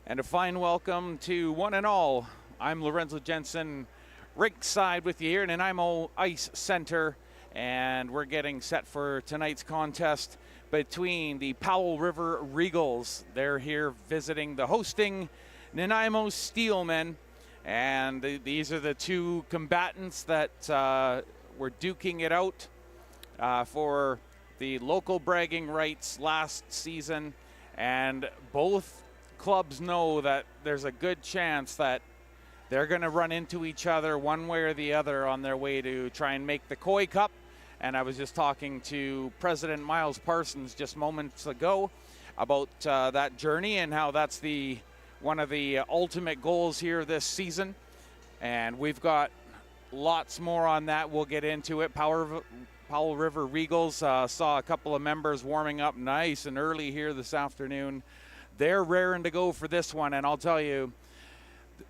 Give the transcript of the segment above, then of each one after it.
And a fine welcome to one and all. I'm Lorenzo Jensen, ringside with you here in Nanaimo Ice Centre, and we're getting set for tonight's contest between the Powell River Regals. They're here visiting the hosting Nanaimo Steelmen, and these are the two combatants that were duking it out for the local bragging rights last season, and both clubs know that there's a good chance that they're going to run into each other one way or the other on their way to try and make the Koi Cup. And I was just talking to President Miles Parsons just moments ago about that journey and how that's one of the ultimate goals here this season. And we've got lots more on that. We'll get into it. Powell River Regals saw a couple of members warming up nice and early here this afternoon. They're raring to go for this one, and I'll tell you,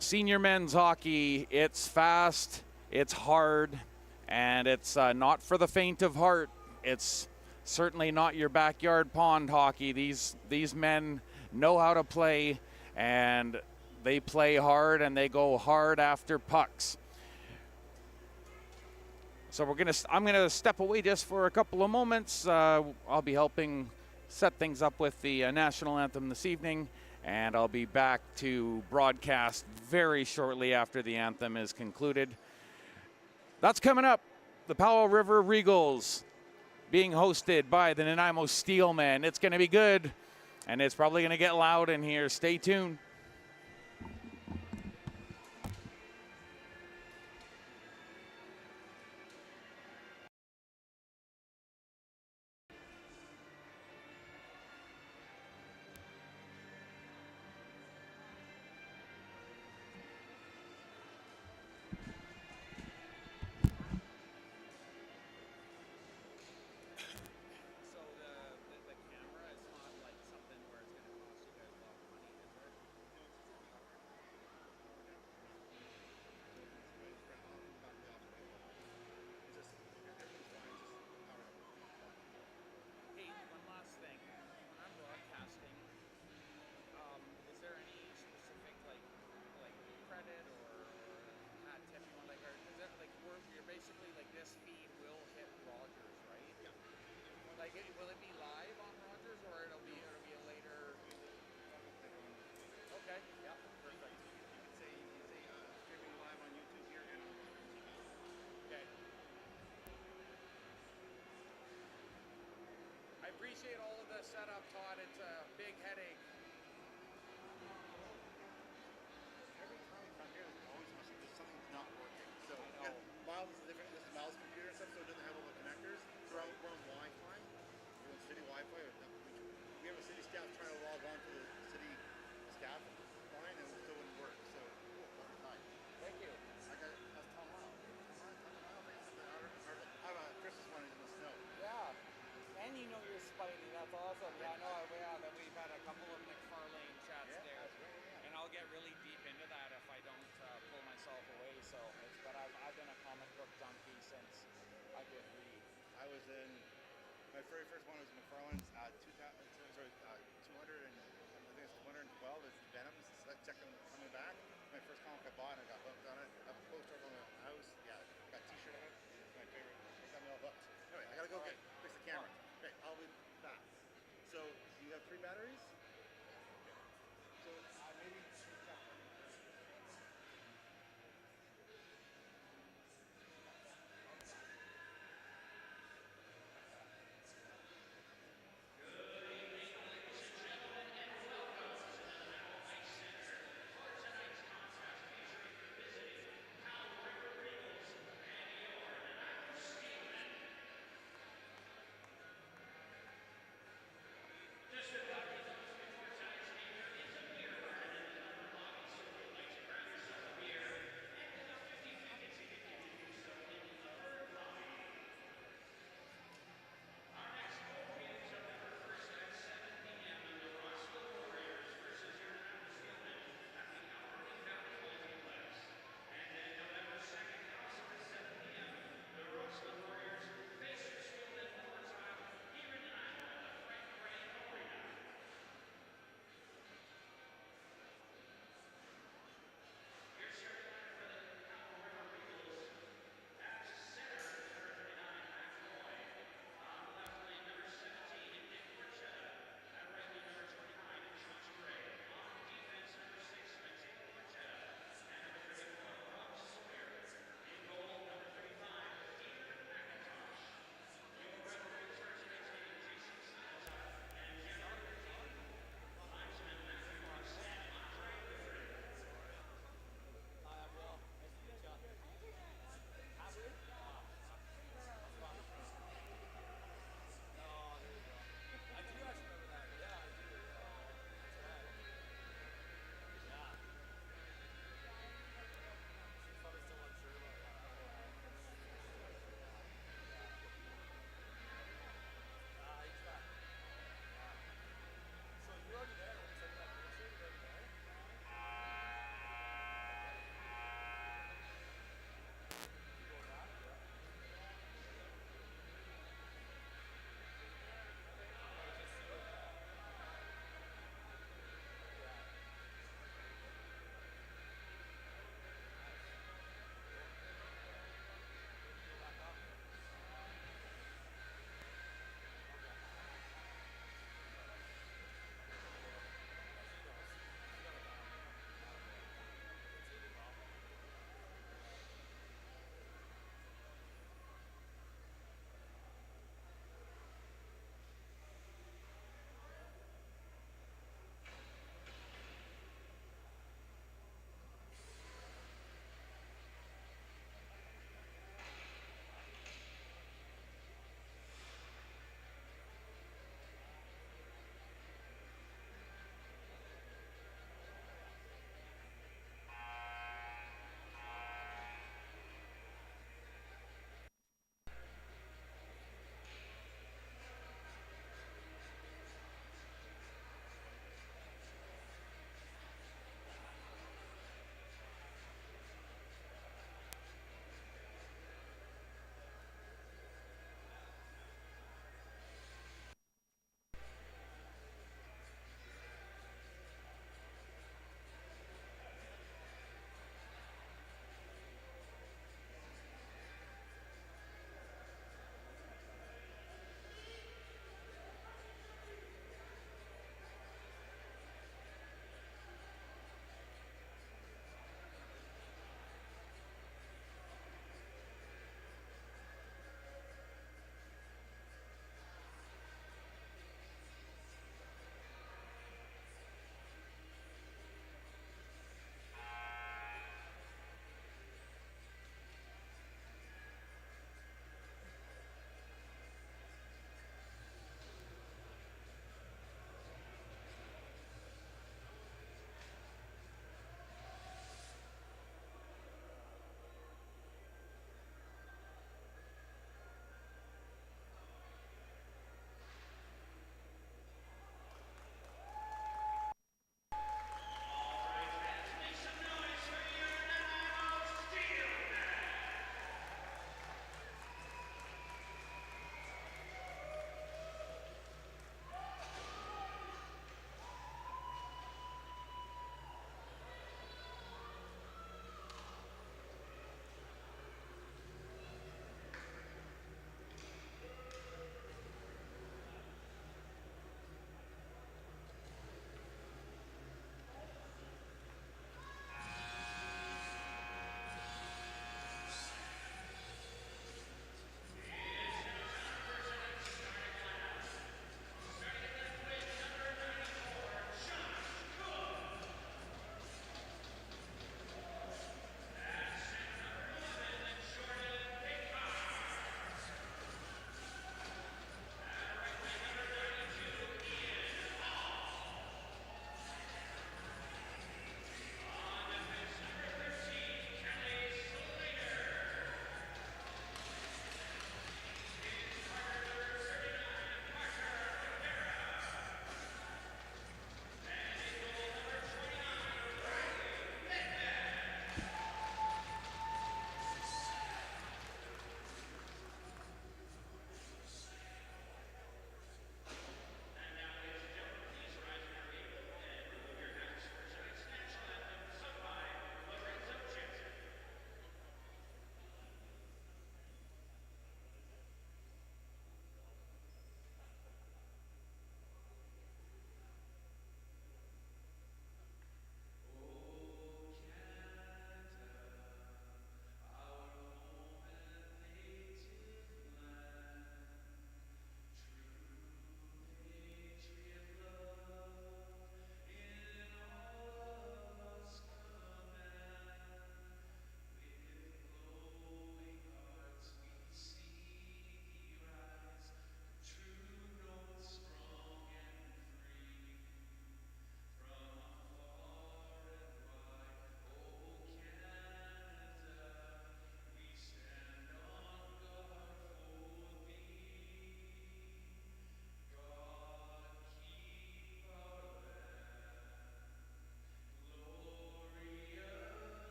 senior men's hockey, it's fast, it's hard, and it's not for the faint of heart. It's certainly not your backyard pond hockey. These men know how to play, and they play hard, and they go hard after pucks. So I'm gonna step away just for a couple of moments. I'll be helping set things up with the national anthem this evening, and I'll be back to broadcast very shortly after the anthem is concluded. That's coming up. The Powell River Regals being hosted by the Nanaimo Steelmen. It's going to be good, and it's probably going to get loud in here. Stay tuned. Will it be live on Rogers, or it'll be a later? Okay, yeah, perfect. You can say streaming live on YouTube here and on TV. Okay. I appreciate all of the setup, Todd. It's a big headache. Every time we come here, there's always something's not working. So Miles is different. This is Miles' computer and stuff, so it doesn't have all the connectors. We're on Wi-Fi. City Wi-Fi. We have a city staff trying to log on to the city staff line, and it still wouldn't work. So, cool. Thank you. That's Tom Miles. I have a Christmas one in the snow. Yeah. And you know you're Spidey. That's awesome. Yeah, no, we've had a couple of McFarlane chats there. Right, and I'll get really deep into that if I don't pull myself away. But I've been a comic book junkie since I could read. I was in. My very first one was McFarlane's 200 and I think it's 212. It's Venom's second coming back. My first comic I bought and I got hooked on it. I have a poster on the house. Yeah, got a t-shirt on it. It's my favorite. It got me all hooked. Anyway, I gotta go fix the camera. Okay, I'll be back. So you have 3 batteries? So maybe 2 batteries.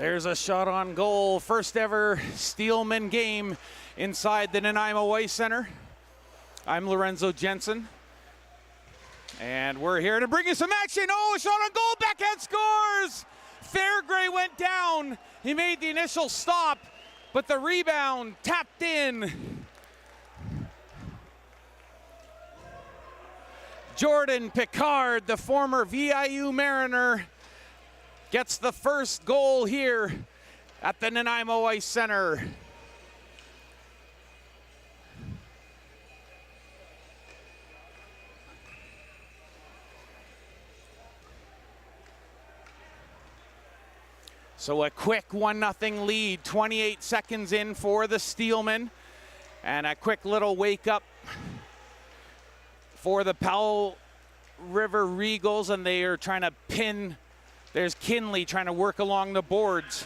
There's a shot on goal. First ever Steelmen game inside the Nanaimo Ice Centre. I'm Lorenzo Jensen. And we're here to bring you some action. Oh, a shot on goal. Backhand scores. Fairgray went down. He made the initial stop, but the rebound tapped in. Jordan Picard, the former VIU Mariner, gets the first goal here at the Nanaimo Ice Centre. So a quick 1-0 lead, 28 seconds in for the Steelmen, and a quick little wake up for the Powell River Regals, and they are trying to pin. There's Kinley trying to work along the boards.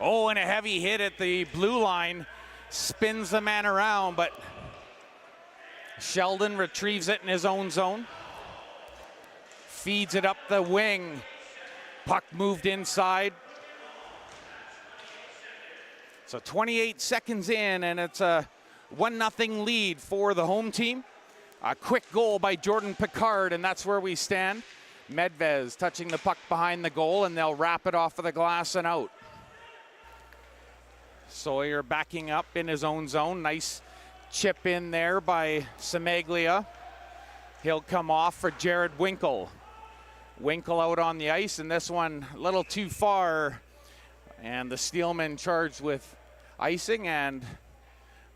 Oh, and a heavy hit at the blue line, spins the man around, but Sheldon retrieves it in his own zone. Feeds it up the wing. Puck moved inside. So 28 seconds in, and it's a 1-0 lead for the home team. A quick goal by Jordan Picard, and that's where we stand. Medvez touching the puck behind the goal, and they'll wrap it off of the glass and out. Sawyer backing up in his own zone. Nice chip in there by Semaglia. He'll come off for Jared Winkle. Winkle out on the ice, and this one a little too far. And the Steelmen charged with icing, and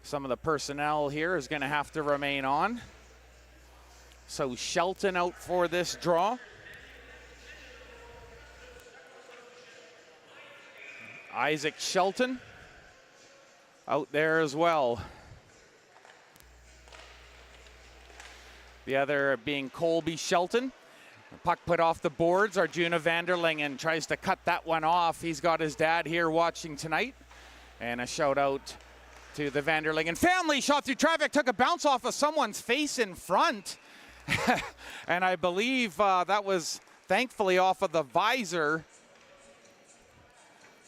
some of the personnel here is going to have to remain on. So Shelton out for this draw. Isaac Shelton out there as well. The other being Colby Shelton. The puck put off the boards. Arjuna Vanderlingen tries to cut that one off. He's got his dad here watching tonight. And a shout out to the Vanderlingen family. Shot through traffic, took a bounce off of someone's face in front. And I believe that was thankfully off of the visor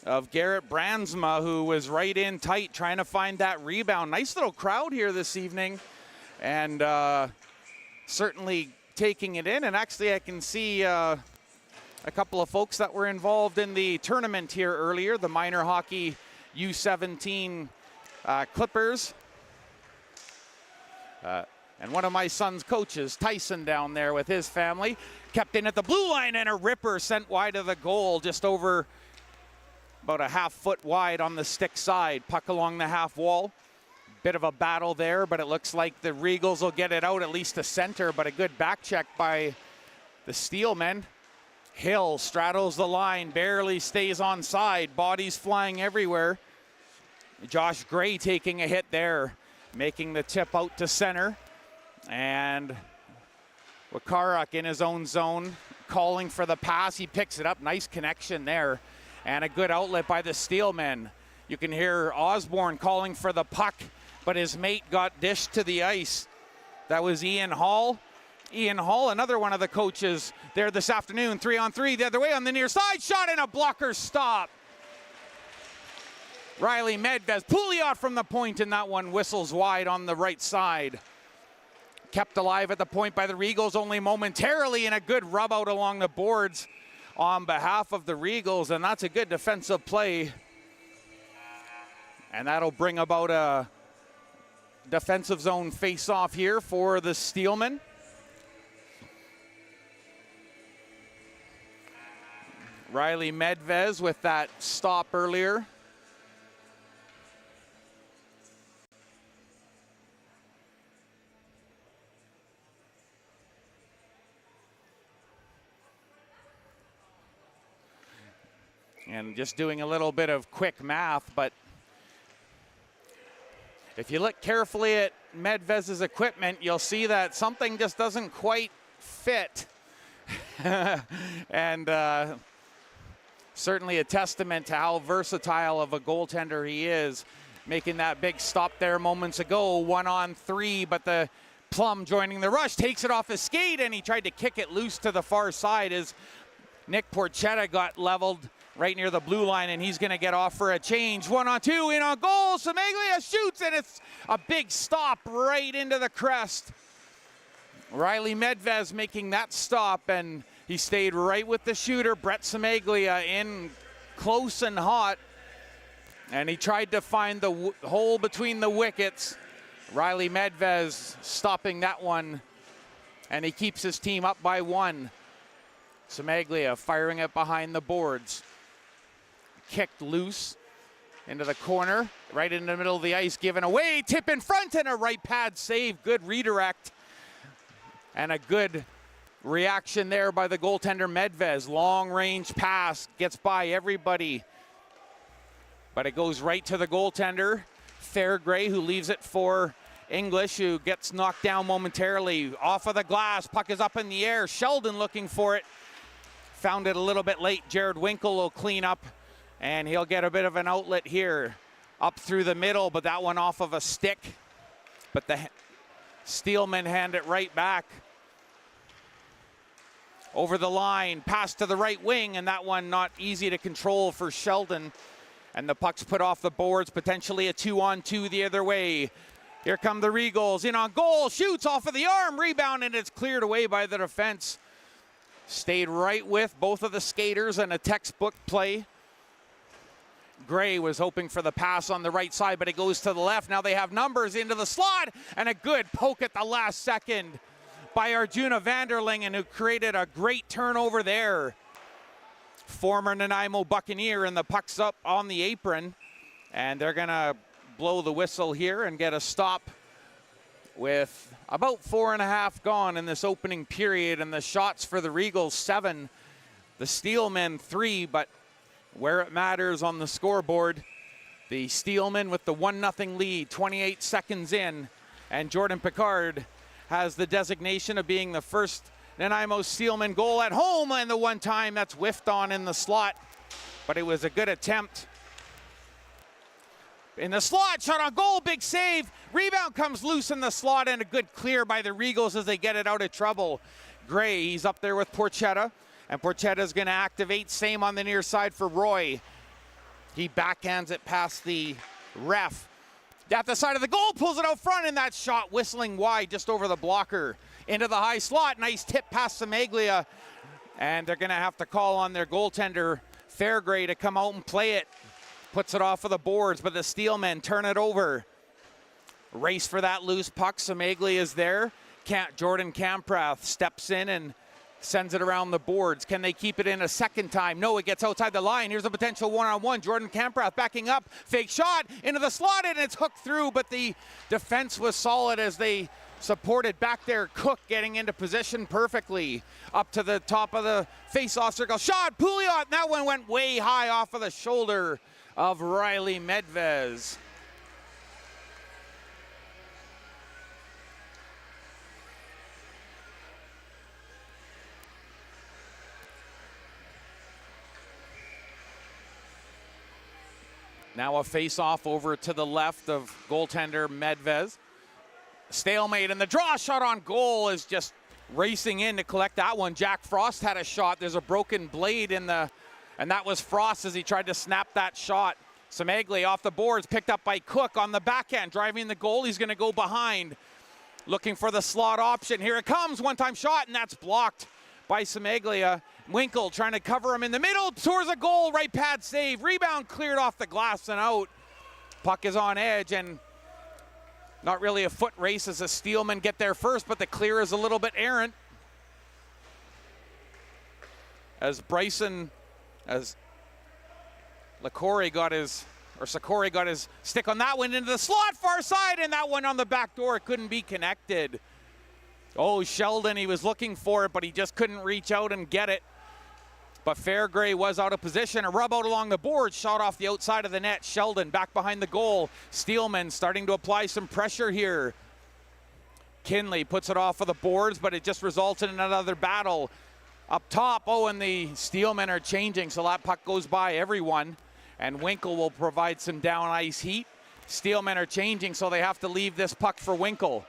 of Garrett Brandsma, who was right in tight trying to find that rebound. Nice little crowd here this evening. And certainly taking it in, and actually I can see a couple of folks that were involved in the tournament here earlier, the minor hockey U17 Clippers. And one of my son's coaches, Tyson, down there with his family, kept in at the blue line, and a ripper sent wide of the goal, just over about a half foot wide on the stick side. Puck along the half wall. Bit of a battle there, but it looks like the Regals will get it out, at least to center, but a good back check by the Steelmen. Hill straddles the line, barely stays on side, bodies flying everywhere. Josh Gray taking a hit there, making the tip out to center. And Wakaruk in his own zone, calling for the pass. He picks it up, nice connection there. And a good outlet by the Steelmen. You can hear Osborne calling for the puck, but his mate got dished to the ice. That was Ian Hall. Ian Hall, another one of the coaches there this afternoon, 3-on-3 the other way on the near side. Shot and a blocker stop. Riley Medvez, Pouliot from the point, and that one whistles wide on the right side. Kept alive at the point by the Regals only momentarily, and a good rub out along the boards on behalf of the Regals, and that's a good defensive play. And that'll bring about a defensive zone face-off here for the Steelmen. Riley Medvez with that stop earlier. And just doing a little bit of quick math, but if you look carefully at Medvez's equipment, you'll see that something just doesn't quite fit. And certainly a testament to how versatile of a goaltender he is, making that big stop there moments ago, 1-on-3, but the Plum joining the rush, takes it off his skate, and he tried to kick it loose to the far side as Nick Porchetta got leveled right near the blue line, and he's going to get off for a change. 1-on-2, in on goal. Semeglia shoots, and it's a big stop right into the crest. Riley Medvez making that stop, and he stayed right with the shooter, Brett Semeglia, in close and hot. And he tried to find the hole between the wickets. Riley Medvez stopping that one, and he keeps his team up by 1. Semeglia firing it behind the boards. Kicked loose into the corner, right in the middle of the ice, given away. Tip in front and a right pad save. Good redirect. And a good reaction there by the goaltender Medvez. Long range pass, gets by everybody. But it goes right to the goaltender, Fairgray, who leaves it for English, who gets knocked down momentarily. Off of the glass, puck is up in the air. Sheldon looking for it. Found it a little bit late. Jared Winkle will clean up, and he'll get a bit of an outlet here. Up through the middle, but that one off of a stick. But the Steelmen hand it right back. Over the line, pass to the right wing, and that one not easy to control for Sheldon. And the puck's put off the boards, potentially a 2-on-2 the other way. Here come the Regals, in on goal, shoots off of the arm, rebound, and it's cleared away by the defense. Stayed right with both of the skaters, and a textbook play. Gray was hoping for the pass on the right side, but it goes to the left. Now they have numbers into the slot, and a good poke at the last second by Arjuna Vanderlingen, who created a great turnover there. Former Nanaimo Buccaneer, and the puck's up on the apron, and they're gonna blow the whistle here and get a stop with about 4.5 gone in this opening period. And the shots for the Regals 7, the Steelmen 3, but where it matters on the scoreboard, the Steelmen with the 1-0 lead, 28 seconds in, and Jordan Picard has the designation of being the first Nanaimo Steelmen goal at home, and the one time that's whiffed on in the slot, but it was a good attempt. In the slot, shot on goal, big save. Rebound comes loose in the slot, and a good clear by the Regals as they get it out of trouble. Gray, he's up there with Porchetta, and Porchetta's gonna activate. Same on the near side for Roy. He backhands it past the ref. At the side of the goal, pulls it out front, and that shot whistling wide just over the blocker. Into the high slot, nice tip past Semeglia, and they're gonna have to call on their goaltender, Fairgray, to come out and play it. Puts it off of the boards, but the Steelmen turn it over. Race for that loose puck. Semeglia is there. Jordan Camprath steps in and sends it around the boards. Can they keep it in a second time? No, it gets outside the line. Here's a potential one-on-one. Jordan Camprath backing up. Fake shot into the slot, and it's hooked through, but the defense was solid as they supported back there. Cook getting into position perfectly. Up to the top of the face-off circle. Shot, Pouliot, and that one went way high off of the shoulder of Riley Medvez. Now a face-off over to the left of goaltender Medvez. Stalemate, and the draw shot on goal is just racing in to collect that one. Jack Frost had a shot. There's a broken blade in the, and that was Frost as he tried to snap that shot. Semeglia off the boards, picked up by Cook on the backhand, driving the goal. He's gonna go behind, looking for the slot option. Here it comes, one-time shot, and that's blocked by Semeglia. Winkle trying to cover him in the middle, towards a goal, right pad save. Rebound cleared off the glass and out. Puck is on edge, and not really a foot race as the Steelmen get there first, but the clear is a little bit errant. As Sakori got his stick on that one into the slot far side, and that one on the back door, it couldn't be connected. Oh, Sheldon, he was looking for it, but he just couldn't reach out and get it. But Fairgray was out of position. A rub out along the board, shot off the outside of the net. Sheldon back behind the goal. Steelman starting to apply some pressure here. Kinley puts it off of the boards, but it just resulted in another battle. Up top, oh, and the Steelmen are changing, so that puck goes by everyone. And Winkle will provide some down ice heat. Steelmen are changing, so they have to leave this puck for Winkle.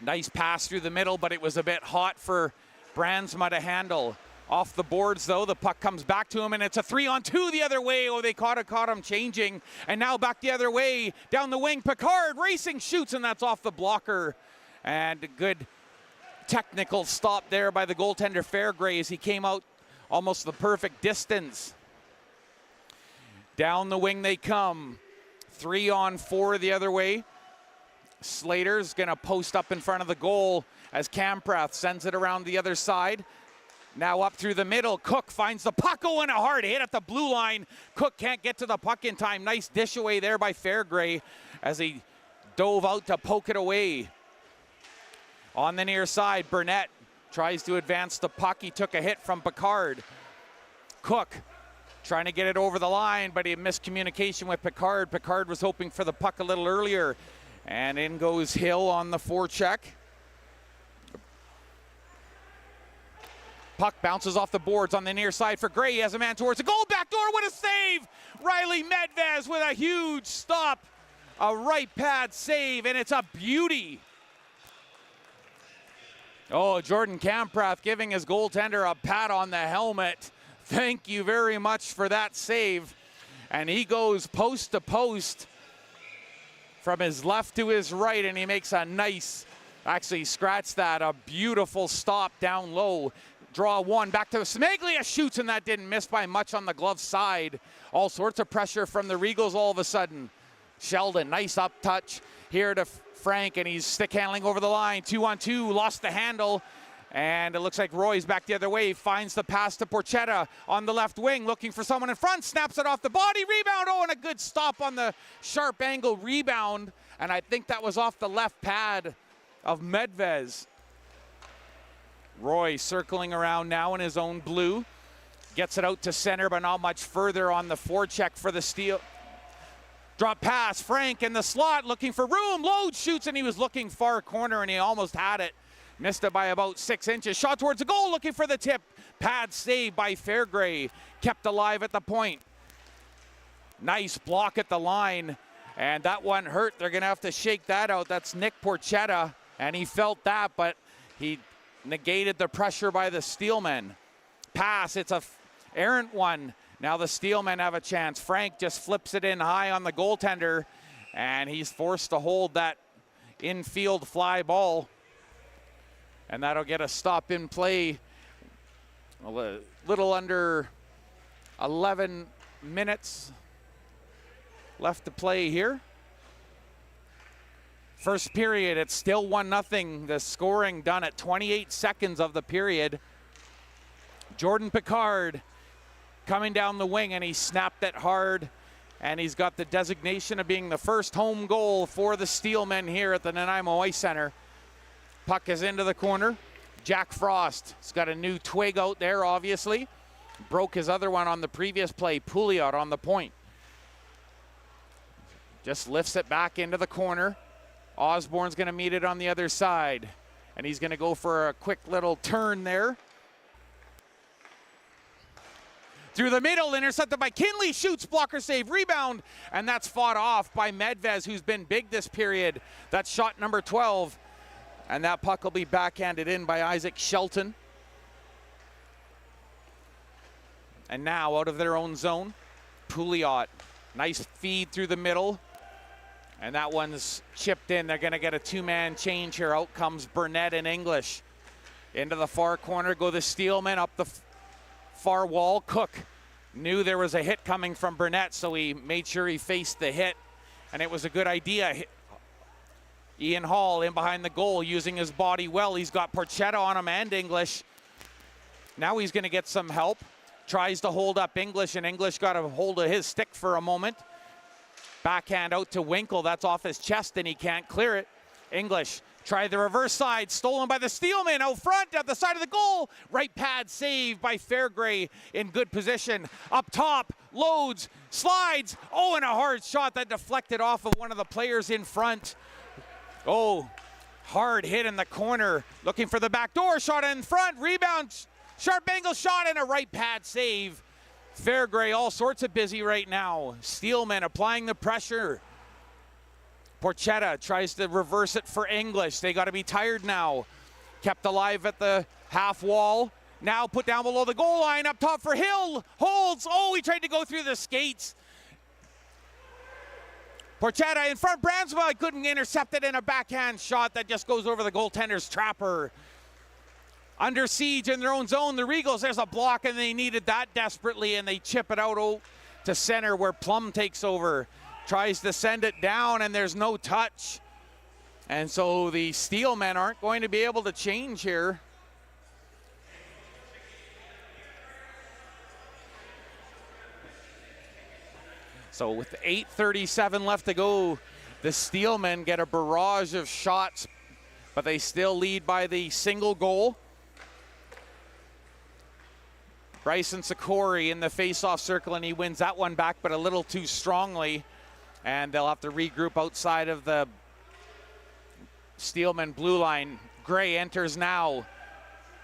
Nice pass through the middle, but it was a bit hot for Brandsma to handle. Off the boards, though, the puck comes back to him, and it's a 3-on-2 the other way. Oh, they caught him changing, and now back the other way. Down the wing, Picard racing, shoots, and that's off the blocker. And a good technical stop there by the goaltender Fairgray as he came out almost the perfect distance. Down the wing they come. 3-on-4 the other way. Slater's going to post up in front of the goal as Kamprath sends it around the other side. Now up through the middle, Cook finds the puck. Oh, and a hard hit at the blue line. Cook can't get to the puck in time. Nice dish away there by Fairgray as he dove out to poke it away. On the near side, Burnett tries to advance the puck. He took a hit from Picard. Cook trying to get it over the line, but he missed communication with Picard. Picard was hoping for the puck a little earlier. And in goes Hill on the forecheck. Puck bounces off the boards on the near side for Gray. He has a man towards the goal. Back door, what a save! Riley Medvez with a huge stop. A right pad save, and it's a beauty. Oh, Jordan Kamprath giving his goaltender a pat on the helmet. Thank you very much for that save. And he goes post to post from his left to his right, and he makes a nice, actually scratch that, a beautiful stop down low. Draw one, back to Smeglia, shoots, and that didn't miss by much on the glove side. All sorts of pressure from the Regals all of a sudden. Sheldon, nice up touch here to Frank, and he's stick handling over the line. 2-on-2, lost the handle, and it looks like Roy's back the other way. Finds the pass to Porchetta on the left wing, looking for someone in front, snaps it off the body, rebound. Oh, and a good stop on the sharp angle rebound, and I think that was off the left pad of Medvez. Roy circling around now in his own blue. Gets it out to center, but not much further on the forecheck for the Steel. Drop pass, Frank in the slot, looking for room. Load shoots, and he was looking far corner, and he almost had it. Missed it by about 6 inches. Shot towards the goal, looking for the tip. Pad save by Fairgray. Kept alive at the point. Nice block at the line, and that one hurt. They're going to have to shake that out. That's Nick Porchetta, and he felt that, but he negated the pressure by the Steelmen. Pass, it's a errant one. Now the Steelmen have a chance. Frank just flips it in high on the goaltender, and he's forced to hold that infield fly ball. And that'll get a stop in play. A little under 11 minutes left to play here. First period, it's still 1-0. The scoring done at 28 seconds of the period. Jordan Picard coming down the wing, and he snapped it hard, and he's got the designation of being the first home goal for the Steelmen here at the Nanaimo Ice Centre. Puck is into the corner. Jack Frost has got a new twig out there, obviously. Broke his other one on the previous play. Pouliot on the point. Just lifts it back into the corner. Osborne's going to meet it on the other side, and he's going to go for a quick little turn there. Through the middle, intercepted by Kinley, shoots, blocker save, rebound, and that's fought off by Medvez, who's been big this period. That's shot number 12, and that puck will be backhanded in by Isaac Shelton. And now out of their own zone, Pouliot, nice feed through the middle. And that one's chipped in. They're going to get a two-man change here. Out comes Burnett and English. Into the far corner go the Steelmen up the far wall. Cook knew there was a hit coming from Burnett, so he made sure he faced the hit. And it was a good idea. Ian Hall in behind the goal, using his body well. He's got Porchetta on him and English. Now he's going to get some help. Tries to hold up English, and English got a hold of his stick for a moment. Backhand out to Winkle. That's off his chest, and he can't clear it. English tried the reverse side, stolen by the Steelmen out front at the side of the goal. Right pad save by Fairgray in good position. Up top, loads, slides. Oh, and a hard shot that deflected off of one of the players in front. Oh, hard hit in the corner. Looking for the back door, shot in front, rebound, sharp angle shot, and a right pad save. Fairgray all sorts of busy right now. Steelmen applying the pressure. Porchetta tries to reverse it for English. They got to be tired now. Kept alive at the half wall. Now put down below the goal line. Up top for Hill. Holds. Oh, he tried to go through the skates. Porchetta in front. Bransma couldn't intercept it in a backhand shot that just goes over the goaltender's trapper. Under siege in their own zone, the Regals, there's a block, and they needed that desperately, and they chip it out to center where Plum takes over. Tries to send it down, and there's no touch. And so the Steelmen aren't going to be able to change here. So with 8:37 left to go, the Steelmen get a barrage of shots, but they still lead by the single goal. Bryson Sikori in the face-off circle, and he wins that one back, but a little too strongly. And they'll have to regroup outside of the Steelman blue line. Gray enters now.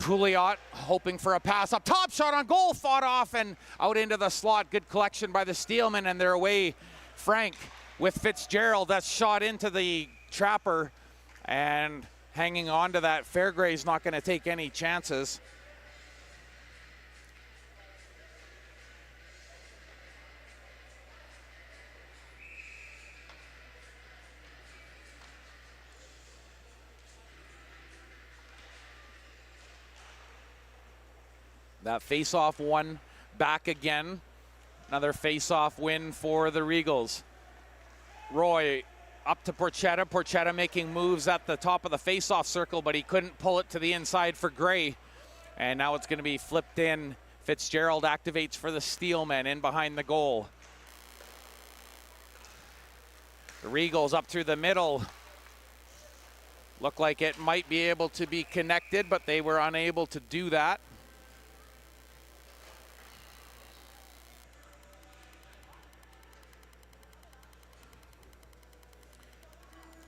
Pouliot hoping for a pass up top, shot on goal, fought off and out into the slot. Good collection by the Steelmen, and they're away. Frank with Fitzgerald, that's shot into the trapper, and hanging on to that. Fairgray's not going to take any chances. That face-off one back again. Another face-off win for the Regals. Roy up to Porchetta. Porchetta making moves at the top of the face-off circle, but he couldn't pull it to the inside for Gray. And now it's going to be flipped in. Fitzgerald activates for the Steelmen in behind the goal. The Regals up through the middle. Looked like it might be able to be connected, but they were unable to do that.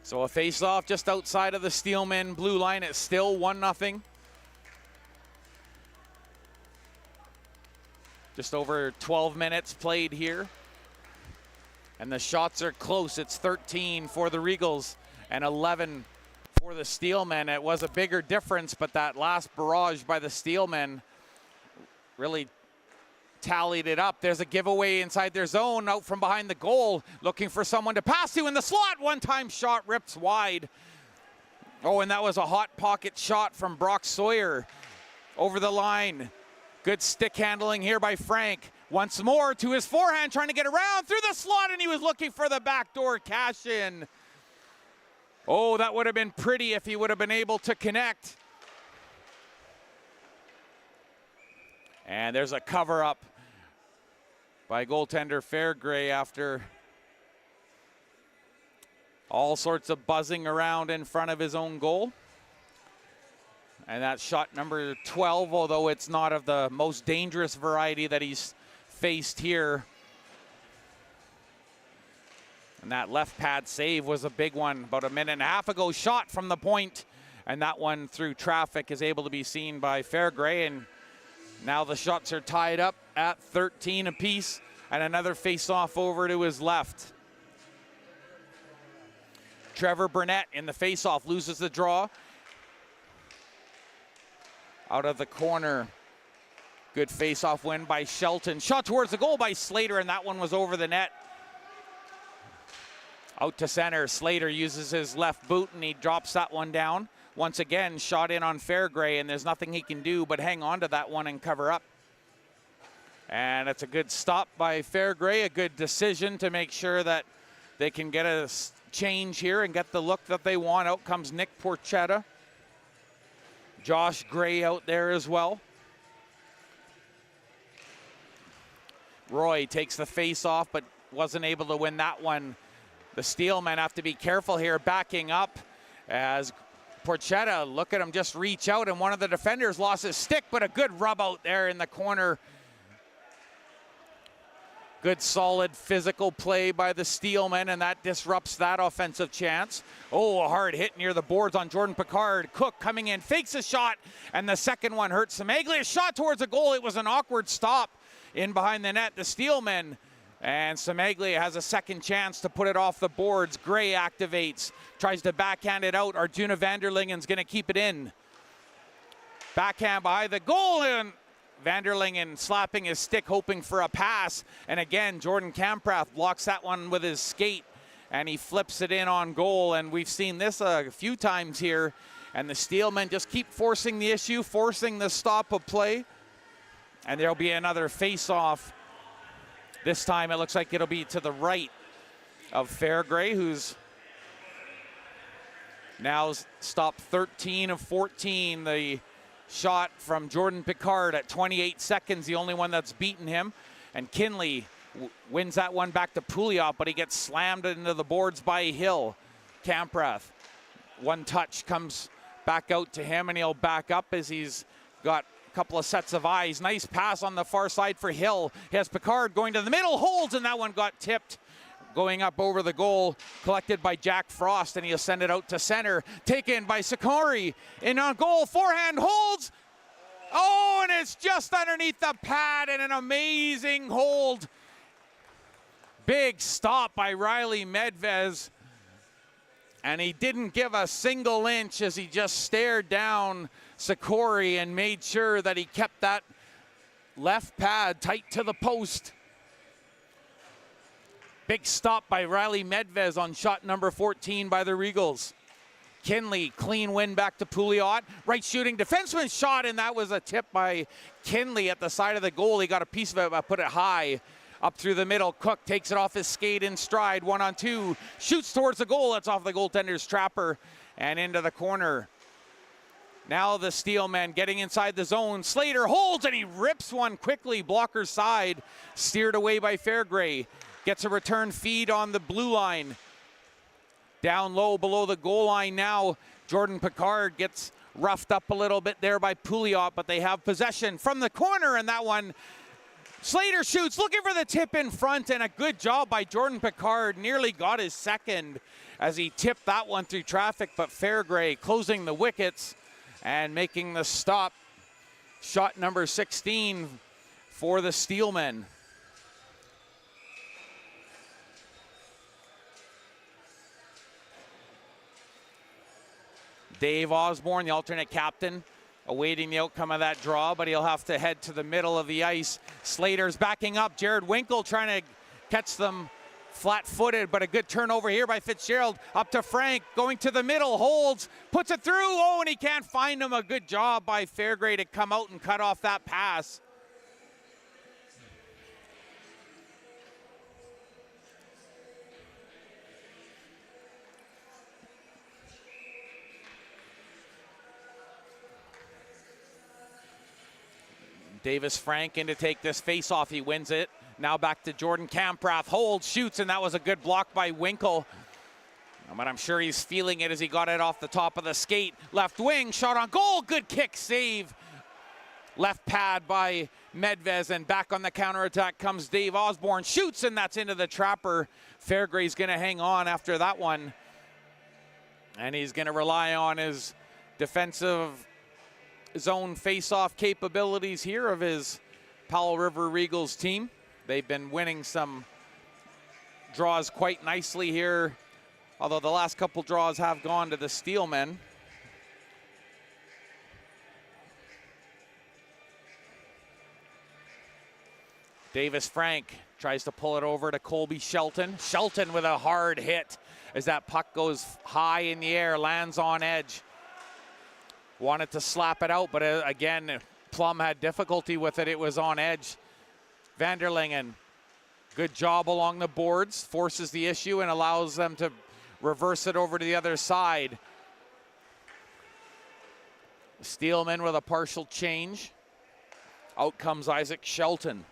So a face-off just outside of the Steelmen blue line. It's still 1-0. Just over 12 minutes played here. And the shots are close. It's 13 for the Regals and 11 for the Steelmen. It was a bigger difference, but that last barrage by the Steelmen really tallied it up. There's a giveaway inside their zone, out from behind the goal, looking for someone to pass to in the slot. One-time shot rips wide. Oh, and that was a hot pocket shot from Brock Sawyer over the line. Good stick handling here by Frank. Once more to his forehand, trying to get around through the slot, and he was looking for the backdoor cash in. Oh, that would have been pretty if he would have been able to connect. And there's a cover up by goaltender Fairgray after all sorts of buzzing around in front of his own goal. And that's shot number 12, although it's not of the most dangerous variety that he's faced here. And that left pad save was a big one about a minute and a half ago. Shot from the point, and that one through traffic is able to be seen by Fairgray. And now the shots are tied up at 13 apiece, and another face-off over to his left. Trevor Burnett in the face-off loses the draw. Out of the corner. Good face-off win by Shelton. Shot towards the goal by Slater, and that one was over the net. Out to center. Slater uses his left boot, and he drops that one down. Once again, shot in on Fairgray, and there's nothing he can do but hang on to that one and cover up. And it's a good stop by Fairgray, a good decision to make sure that they can get a change here and get the look that they want. Out comes Nick Porchetta. Josh Gray out there as well. Roy takes the face off, but wasn't able to win that one. The Steelmen have to be careful here, backing up as Porchetta, look at him just reach out, and one of the defenders lost his stick, but a good rub out there in the corner. Good solid physical play by the Steelmen, and that disrupts that offensive chance. Oh, a hard hit near the boards on Jordan Picard. Cook coming in, fakes a shot, and the second one hurts Semaglia. Shot towards a goal. It was an awkward stop in behind the net. The Steelmen And Semeglia has a second chance to put it off the boards. Gray activates, tries to backhand it out. Arjuna Vanderlingen's going to keep it in. Backhand behind the goal, and Vanderlingen slapping his stick, hoping for a pass. And again, Jordan Kamprath blocks that one with his skate, and he flips it in on goal. And we've seen this a few times here. And the Steelmen just keep forcing the issue, forcing the stop of play. And there'll be another face-off. This time it looks like it'll be to the right of Fairgray, who's now stopped 13 of 14. The shot from Jordan Pickard at 28 seconds, the only one that's beaten him. And Kinley wins that one back to Pouliot, but he gets slammed into the boards by Hill. Kamprath, one touch comes back out to him, and he'll back up as he's got a couple of sets of eyes. Nice pass on the far side for Hill. He has Pickard going to the middle, holds, and that one got tipped. Going up over the goal, collected by Jack Frost, and he'll send it out to center. Taken by Sakari, in on goal, forehand, holds. Oh, and it's just underneath the pad, and an amazing hold. Big stop by Riley Medvez. And he didn't give a single inch as he just stared down Sakari and made sure that he kept that left pad tight to the post. Big stop by Riley Medvez on shot number 14 by the Regals. Kinley, clean win back to Pouliot. Right shooting defenseman shot, and that was a tip by Kinley at the side of the goal. He got a piece of it, but put it high. Up through the middle, Cook takes it off his skate in stride, 1-on-2. Shoots towards the goal, that's off the goaltender's trapper and into the corner. Now the Steelmen getting inside the zone. Slater holds, and he rips one quickly, blocker side. Steered away by Fairgray. Gets a return feed on the blue line. Down low below the goal line now. Jordan Pickard gets roughed up a little bit there by Pouliot, but they have possession from the corner, and that one, Slater shoots, looking for the tip in front, and a good job by Jordan Pickard. Nearly got his second as he tipped that one through traffic, but Fairgray closing the wickets and making the stop. Shot number 16 for the Steelmen. Dave Osborne, the alternate captain, awaiting the outcome of that draw, but he'll have to head to the middle of the ice. Slater's backing up. Jared Winkle trying to catch them flat-footed, but a good turnover here by Fitzgerald. Up to Frank, going to the middle, holds, puts it through. Oh, and he can't find him. A good job by Fairgray to come out and cut off that pass. Davis Frank in to take this face-off. He wins it. Now back to Jordan Kamprath. Holds, shoots, and that was a good block by Winkle. But I'm sure he's feeling it as he got it off the top of the skate. Left wing, shot on goal. Good kick, save. Left pad by Medvez, and back on the counterattack comes Dave Osborne. Shoots, and that's into the trapper. Fairgray's going to hang on after that one. And he's going to rely on his defensive zone face-off capabilities here of his Powell River Regals team. They've been winning some draws quite nicely here, although the last couple draws have gone to the Steelmen. Davis Frank tries to pull it over to Colby Shelton. Shelton with a hard hit as that puck goes high in the air, lands on edge. Wanted to slap it out, but again, Plum had difficulty with it. It was on edge. Vanderlingen, good job along the boards, forces the issue and allows them to reverse it over to the other side. Steelmen with a partial change. Out comes Isaac Shelton.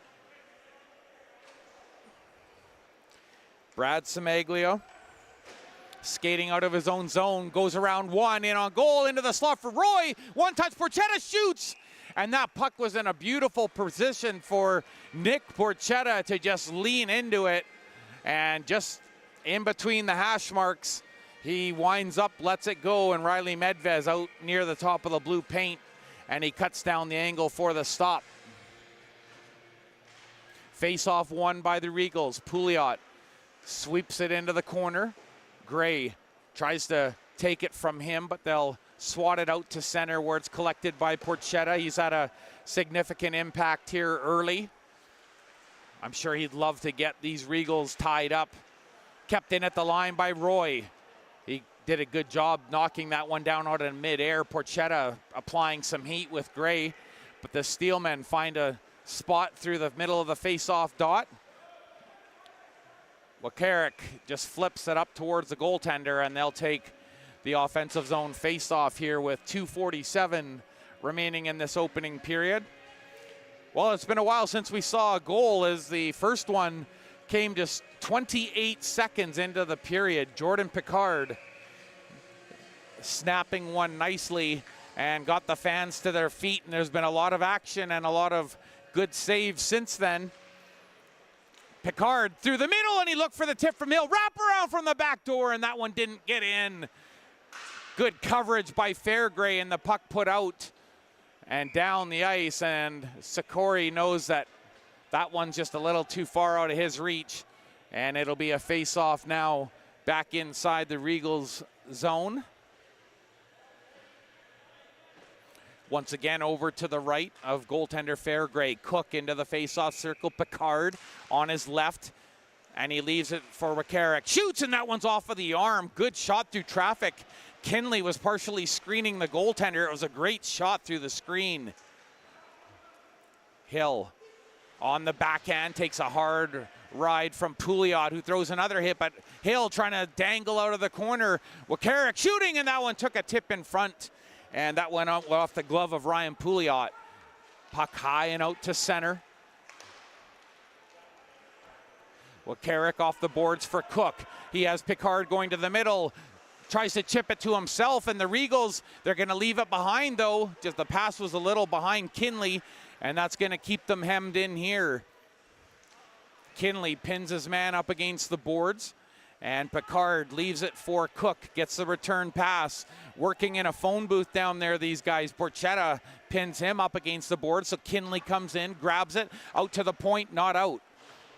Brad Semeglia, skating out of his own zone, goes around one, in on goal, into the slot for Roy. One touch, Porchetta shoots. And that puck was in a beautiful position for Nick Porchetta to just lean into it. And just in between the hash marks, he winds up, lets it go, and Riley Medvez out near the top of the blue paint, and he cuts down the angle for the stop. Face-off won by the Regals. Pouliot sweeps it into the corner. Gray tries to take it from him, but they'll swat it out to center where it's collected by Porchetta. He's had a significant impact here early. I'm sure he'd love to get these Regals tied up. Kept in at the line by Roy. He did a good job knocking that one down out in midair. Porchetta applying some heat with Gray, but the Steelmen find a spot through the middle of the face-off dot. Wakarik just flips it up towards the goaltender, and they'll take the offensive zone face-off here with 2:47 remaining in this opening period. Well, it's been a while since we saw a goal, as the first one came just 28 seconds into the period. Jordan Picard snapping one nicely and got the fans to their feet, and there's been a lot of action and a lot of good saves since then. Picard through the middle, and he looked for the tip from Hill. Wrap around from the back door, and that one didn't get in. Good coverage by Fairgray, and the puck put out and down the ice, and Sikori knows that that one's just a little too far out of his reach, and it'll be a face-off now back inside the Regals zone. Once again over to the right of goaltender Fairgray. Cook into the face-off circle. Picard on his left, and he leaves it for Wakarik. Shoots, and that one's off of the arm. Good shot through traffic. Kinley was partially screening the goaltender. It was a great shot through the screen. Hill on the backhand takes a hard ride from Pouliot, who throws another hit, but Hill trying to dangle out of the corner. Wakarik shooting, and that one took a tip in front, and that went off the glove of Ryan Pouliot. Puck high and out to center. Wakarik off the boards for Cook. He has Picard going to the middle. Tries to chip it to himself, and the Regals, they're going to leave it behind, though. Just the pass was a little behind Kinley, and that's going to keep them hemmed in here. Kinley pins his man up against the boards, and Picard leaves it for Cook. Gets the return pass. Working in a phone booth down there, these guys. Porchetta pins him up against the board, so Kinley comes in, grabs it, out to the point, not out.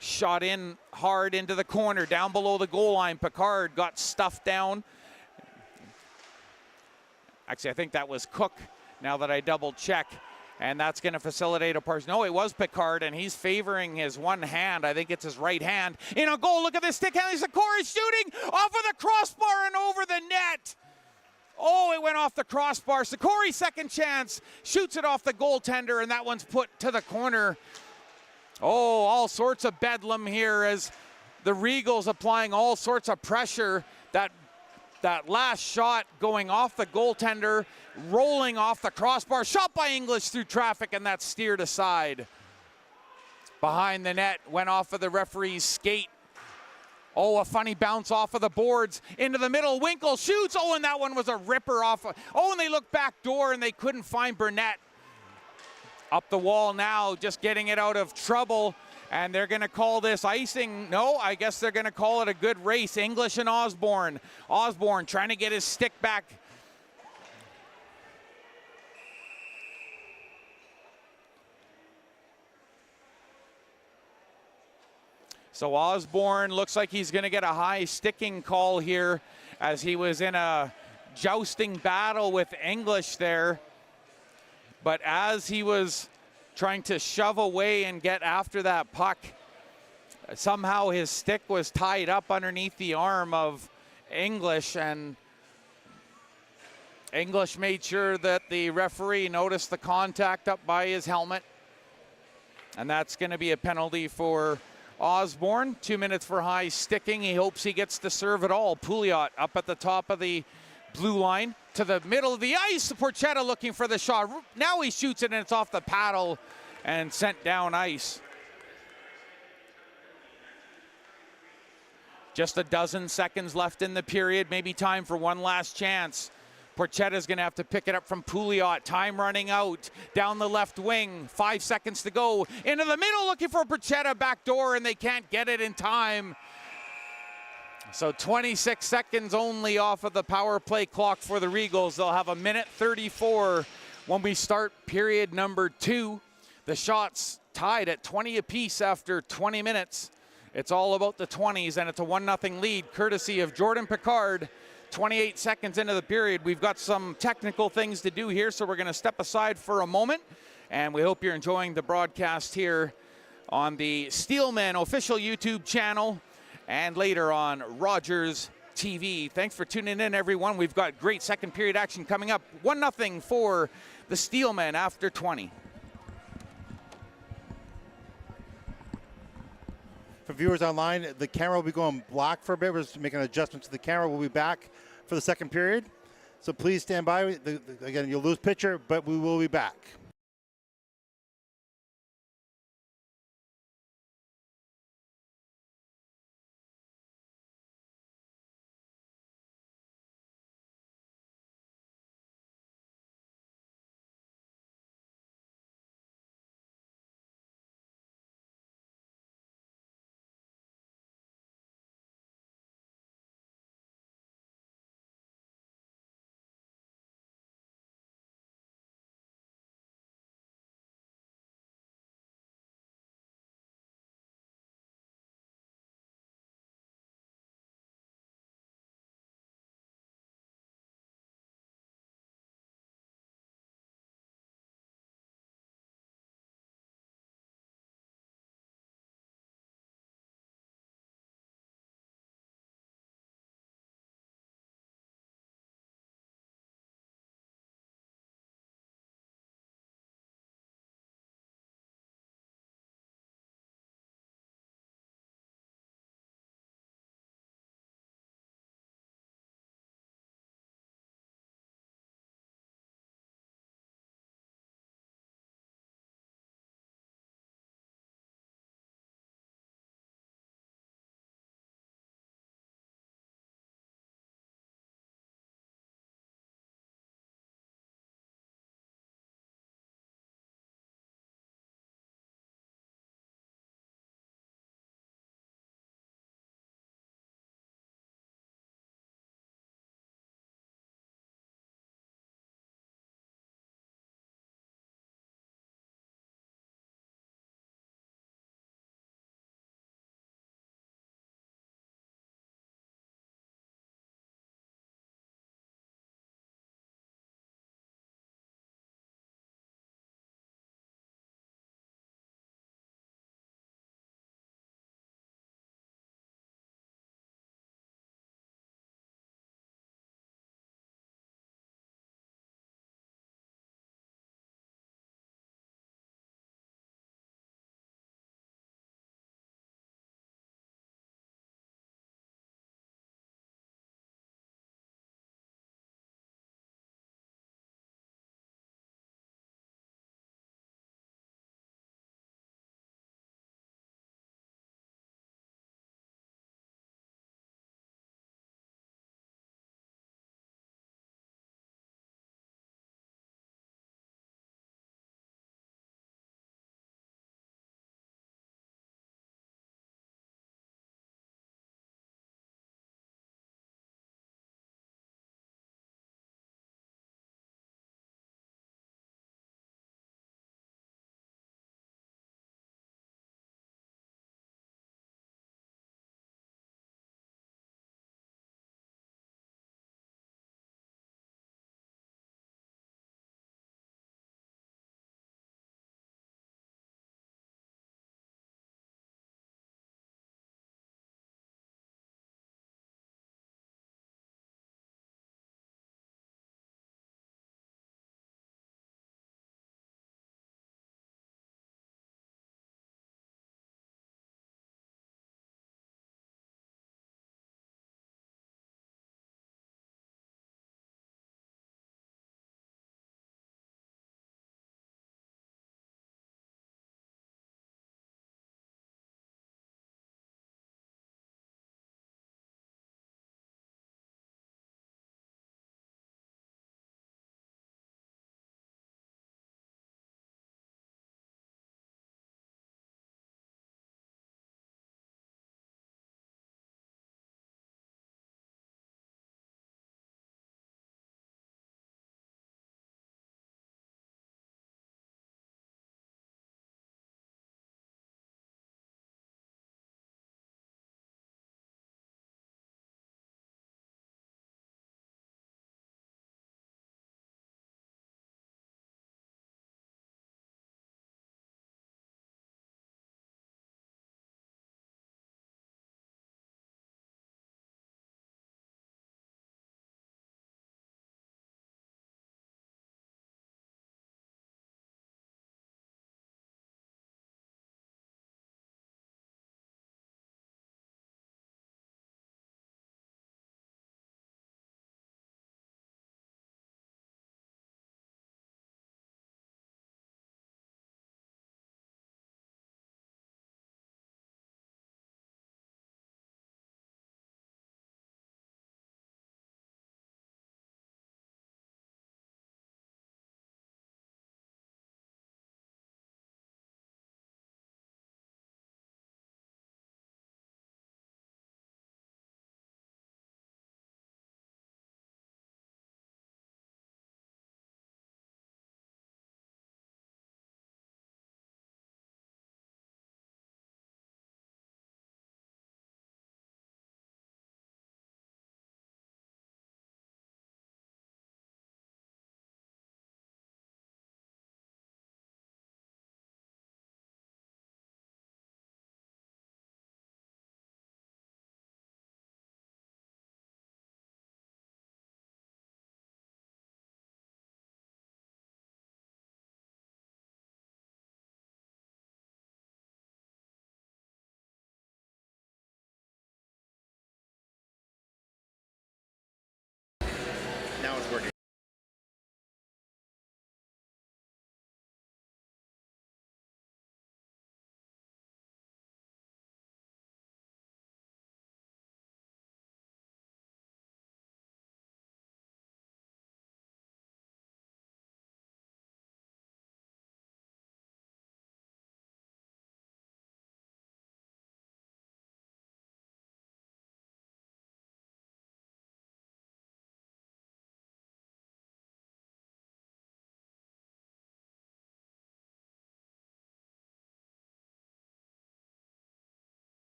Shot in hard into the corner, down below the goal line. Picard got stuffed down. Actually, I think that was Cook, now that I double check. And that's going to facilitate a pass. No, it was Picard, and he's favoring his one hand. I think it's his right hand. In a goal, look at this stick handling. Sikori shooting off of the crossbar and over the net. Oh, it went off the crossbar. Sikori, second chance, shoots it off the goaltender, and that one's put to the corner. Oh, all sorts of bedlam here as the Regals applying all sorts of pressure. That last shot going off the goaltender, rolling off the crossbar, shot by English through traffic, and that's steered aside. Behind the net, went off of the referee's skate. Oh, a funny bounce off of the boards. Into the middle, Winkle shoots. Oh, and that one was a ripper off. Oh, and they look back door, and they couldn't find Burnett. Up the wall now, just getting it out of trouble. And they're going to call this icing. No, I guess they're going to call it a good race. English and Osborne. Osborne trying to get his stick back. So Osborne looks like he's going to get a high sticking call here, as he was in a jousting battle with English there. But as he was trying to shove away and get after that puck, somehow his stick was tied up underneath the arm of English, and English made sure that the referee noticed the contact up by his helmet, and that's going to be a penalty for Osborne. 2 minutes for high sticking. He hopes he gets to serve it all. Pouliot up at the top of the blue line to the middle of the ice. Porchetta looking for the shot. Now he shoots it, and it's off the paddle and sent down ice. Just a dozen seconds left in the period. Maybe time for one last chance. Porchetta's going to have to pick it up from Pouliot. Time running out. Down the left wing. 5 seconds to go. Into the middle looking for Porchetta. Back door, and they can't get it in time. So 26 seconds only off of the power play clock for the Regals. They'll have a minute 34 when we start period number 2. The shots tied at 20 apiece after 20 minutes. It's all about the 20s, and it's a 1-0 lead, courtesy of Jordan Picard. 28 seconds into the period. We've got some technical things to do here, so we're going to step aside for a moment, and we hope you're enjoying the broadcast here on the Steelmen official YouTube channel and later on Rogers TV. Thanks for tuning in, everyone. We've got great second period action coming up. 1-0 for the Steelmen after 20. For viewers online, the camera will be going black for a bit. We're just making an adjustment to the camera. We'll be back for the second period. So please stand by. Again, you'll lose picture, but we will be back.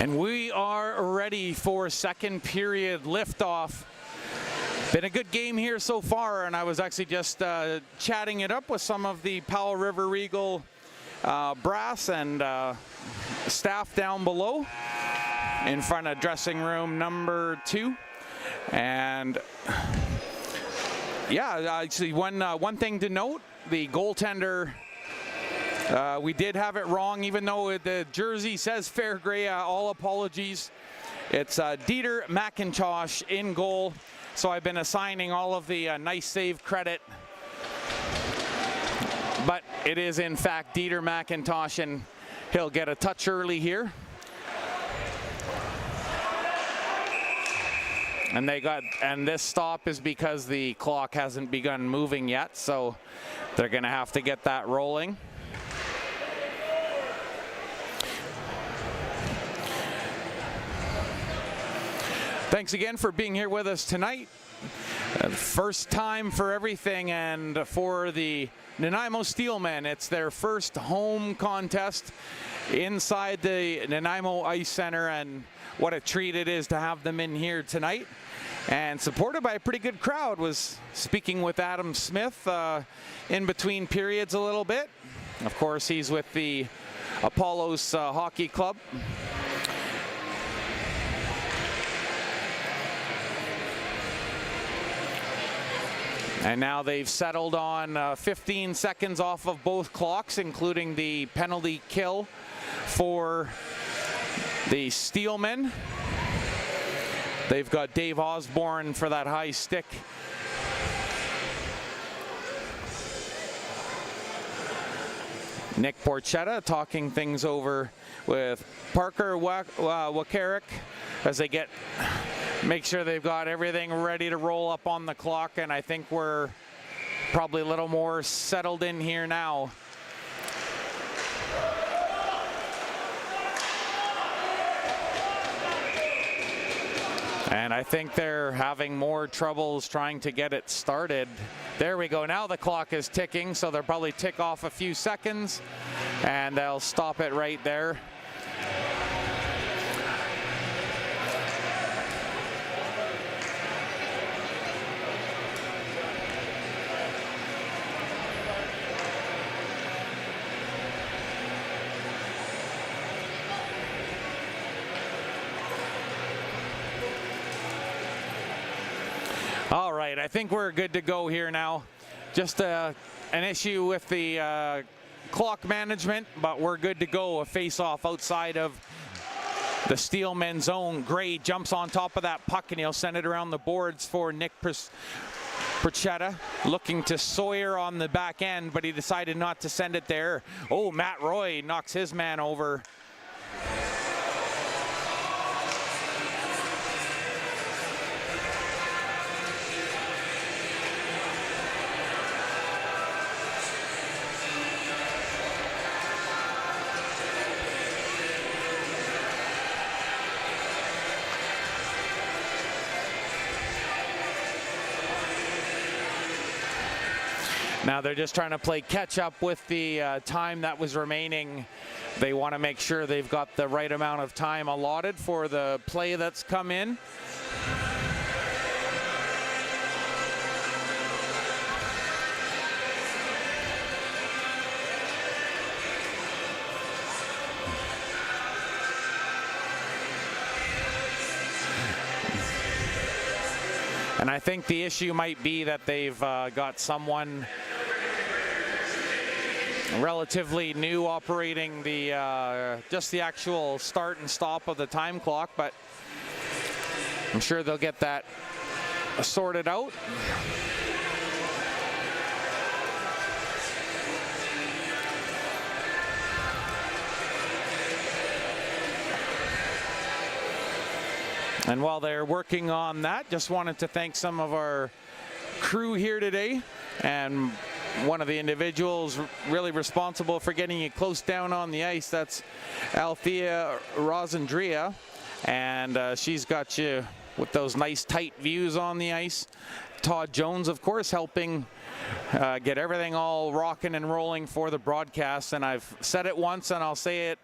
And we are ready for second period liftoff. Been a good game here so far, and I was actually just chatting it up with some of the Powell River Regal brass and staff down below in front of dressing room number 2. And yeah, actually one thing to note, the goaltender, we did have it wrong, even though the jersey says fair gray. All apologies. It's Dieter McIntosh in goal. So I've been assigning all of the nice save credit. But it is in fact Dieter McIntosh, and he'll get a touch early here. And this stop is because the clock hasn't begun moving yet, so they're gonna have to get that rolling. Thanks again for being here with us tonight. First time for everything, and for the Nanaimo Steelmen, it's their first home contest inside the Nanaimo Ice Centre, and what a treat it is to have them in here tonight. And supported by a pretty good crowd. Was speaking with Adam Smith in between periods a little bit. Of course, he's with the Apollos Hockey Club. And now they've settled on 15 seconds off of both clocks, including the penalty kill for the Steelmen. They've got Dave Osborne for that high stick. Nick Porchetta talking things over with Parker Wakarik as they make sure they've got everything ready to roll up on the clock, and I think we're probably a little more settled in here now. And I think they're having more troubles trying to get it started. There we go. Now the clock is ticking, so they'll probably tick off a few seconds, and they'll stop it right there. All right, I think we're good to go here now. Just an issue with the clock management, but we're good to go. A face-off outside of the Steelmen zone. Gray jumps on top of that puck, and he'll send it around the boards for Nick Porchetta. Looking to Sawyer on the back end, but he decided not to send it there. Oh, Matt Roy knocks his man over. Now they're just trying to play catch up with the time that was remaining. They want to make sure they've got the right amount of time allotted for the play that's come in. And I think the issue might be that they've got someone relatively new operating the just the actual start and stop of the time clock, but I'm sure they'll get that sorted out. And while they're working on that, just wanted to thank some of our crew here today, and one of the individuals really responsible for getting you close down on the ice, that's Althea Rosandria, and she's got you with those nice tight views on the ice. Todd Jones, of course, helping get everything all rocking and rolling for the broadcast. And I've said it once, and I'll say it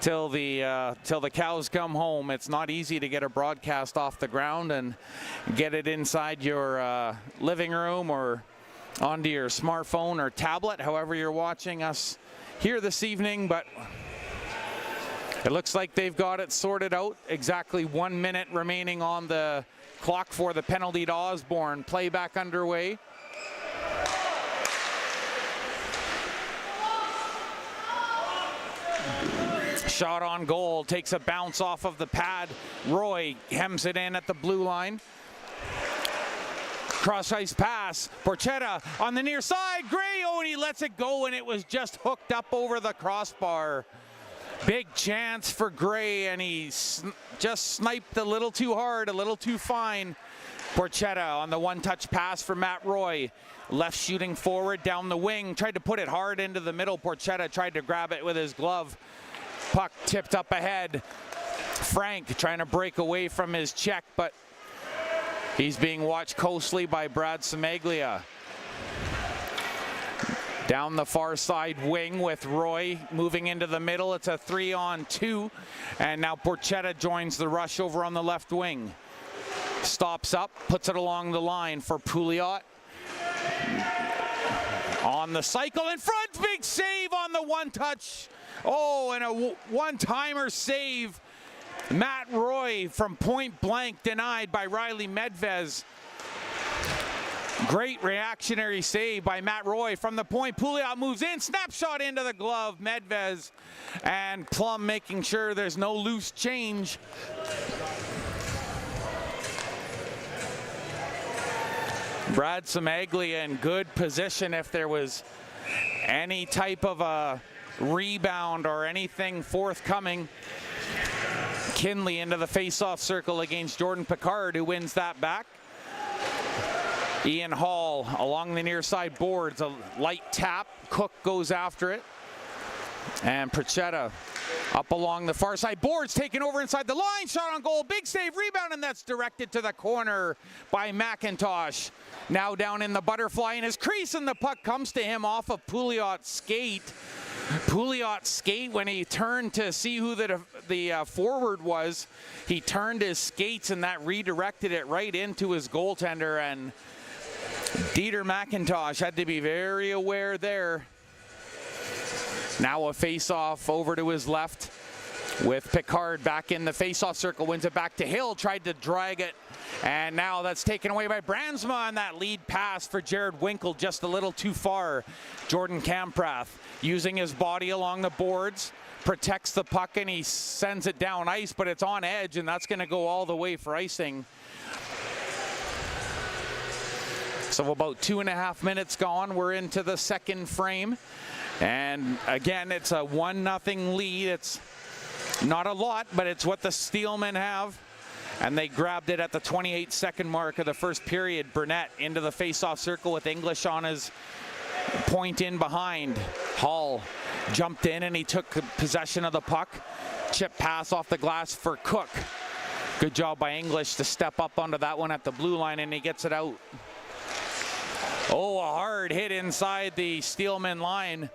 till the cows come home. It's not easy to get a broadcast off the ground and get it inside your living room or onto your smartphone or tablet, however you're watching us here this evening. But it looks like they've got it sorted out. Exactly 1 minute remaining on the clock for the penalty to Osborne. Playback underway. Shot on goal, takes a bounce off of the pad. Roy hems it in at the blue line. Cross ice pass, Porchetta on the near side. Gray, and he lets it go, and it was just hooked up over the crossbar. Big chance for Gray, and he just sniped a little too hard, a little too fine. Porchetta on the one-touch pass for Matt Roy. Left shooting forward down the wing, tried to put it hard into the middle. Porchetta tried to grab it with his glove. Puck tipped up ahead. Frank trying to break away from his check, but he's being watched closely by Brad Semaglia. Down the far side wing with Roy moving into the middle. It's a 3-on-2, and now Porchetta joins the rush over on the left wing. Stops up, puts it along the line for Pouliot. On the cycle in front, big save on the one-touch. Oh, and a one-timer save. Matt Roy from point blank denied by Riley Medvez. Great reactionary save by Matt Roy from the point. Pouliot moves in, snapshot into the glove. Medvez and Plum making sure there's no loose change. Brad Semaglia in good position if there was any type of a rebound or anything forthcoming. Kinley into the face-off circle against Jordan Pickard, who wins that back. Ian Hall along the near side boards, a light tap. Cook goes after it. And Porchetta up along the far side boards, taken over inside the line, shot on goal, big save, rebound, and that's directed to the corner by McIntosh. Now down in the butterfly in his crease, and the puck comes to him off of Pouliot's skate. Pouliot's skate, when he turned to see who the forward was, he turned his skates, and that redirected it right into his goaltender, and Dieter McIntosh had to be very aware there. Now a face-off over to his left with Pickard back in the face-off circle, wins it back to Hill, tried to drag it, and now that's taken away by Brandsma, and that lead pass for Jared Winkle just a little too far. Jordan Kamprath using his body along the boards, protects the puck, and he sends it down ice, but it's on edge, and that's going to go all the way for icing. So about 2.5 minutes gone, we're into the second frame. And again, it's a 1-0 lead. It's not a lot, but it's what the Steelmen have. And they grabbed it at the 28-second mark of the first period. Burnett into the face-off circle with English on his point in behind. Hall jumped in and he took possession of the puck. Chip pass off the glass for Cook. Good job by English to step up onto that one at the blue line, and he gets it out. Oh, a hard hit inside the Steelman line.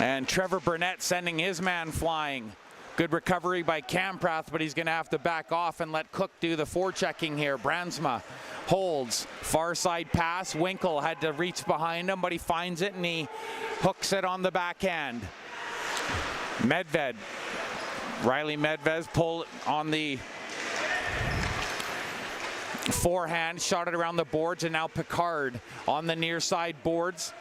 And Trevor Burnett sending his man flying. Good recovery by Kamprath, but he's going to have to back off and let Cook do the forechecking here. Brandsma holds. Far side pass. Winkle had to reach behind him, but he finds it and he hooks it on the backhand. Medved. Riley Medvez pulled on the forehand, shot it around the boards, and now Pickard on the near side boards.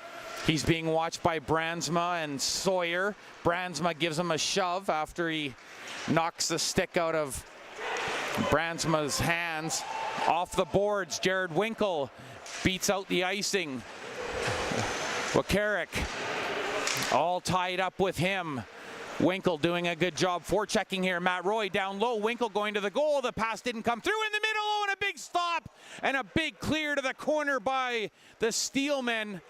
He's being watched by Brandsma and Sawyer. Brandsma gives him a shove after he knocks the stick out of Brandsma's hands. Off the boards, Jared Winkle beats out the icing. Wakarik all tied up with him. Winkle doing a good job forechecking here. Matt Roy down low. Winkle going to the goal. The pass didn't come through in the middle. Oh, and a big stop and a big clear to the corner by the Steelmen.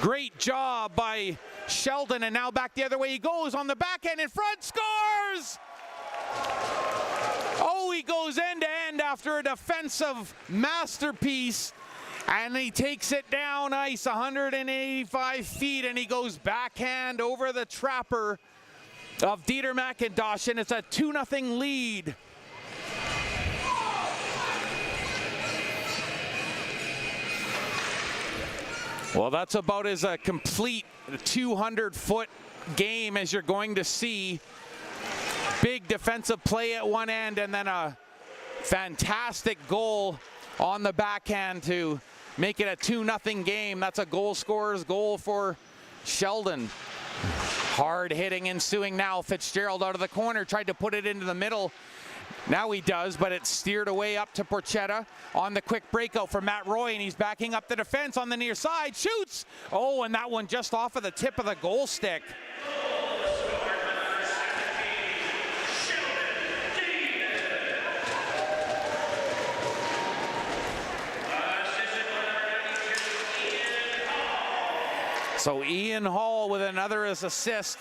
Great job by Sheldon, and now back the other way he goes on the backhand in front. Scores! Oh, he goes end to end after after a defensive masterpiece, and he takes it down ice 185 feet, and he goes backhand over the trapper of Dieter McIntosh, and it's a 2-0 lead. Well, that's about as a complete 200-foot game as you're going to see. Big defensive play at one end, and then a fantastic goal on the backhand to make it a 2-0 game. That's a goal scorer's goal for Sheldon. Hard hitting ensuing now. Fitzgerald out of the corner, tried to put it into the middle. Now he does, but it's steered away up to Porchetta on the quick breakout for Matt Roy, and he's backing up the defense on the near side. Shoots! Oh, and that one just off of the tip of the goal stick. So Ian Hall with another assist.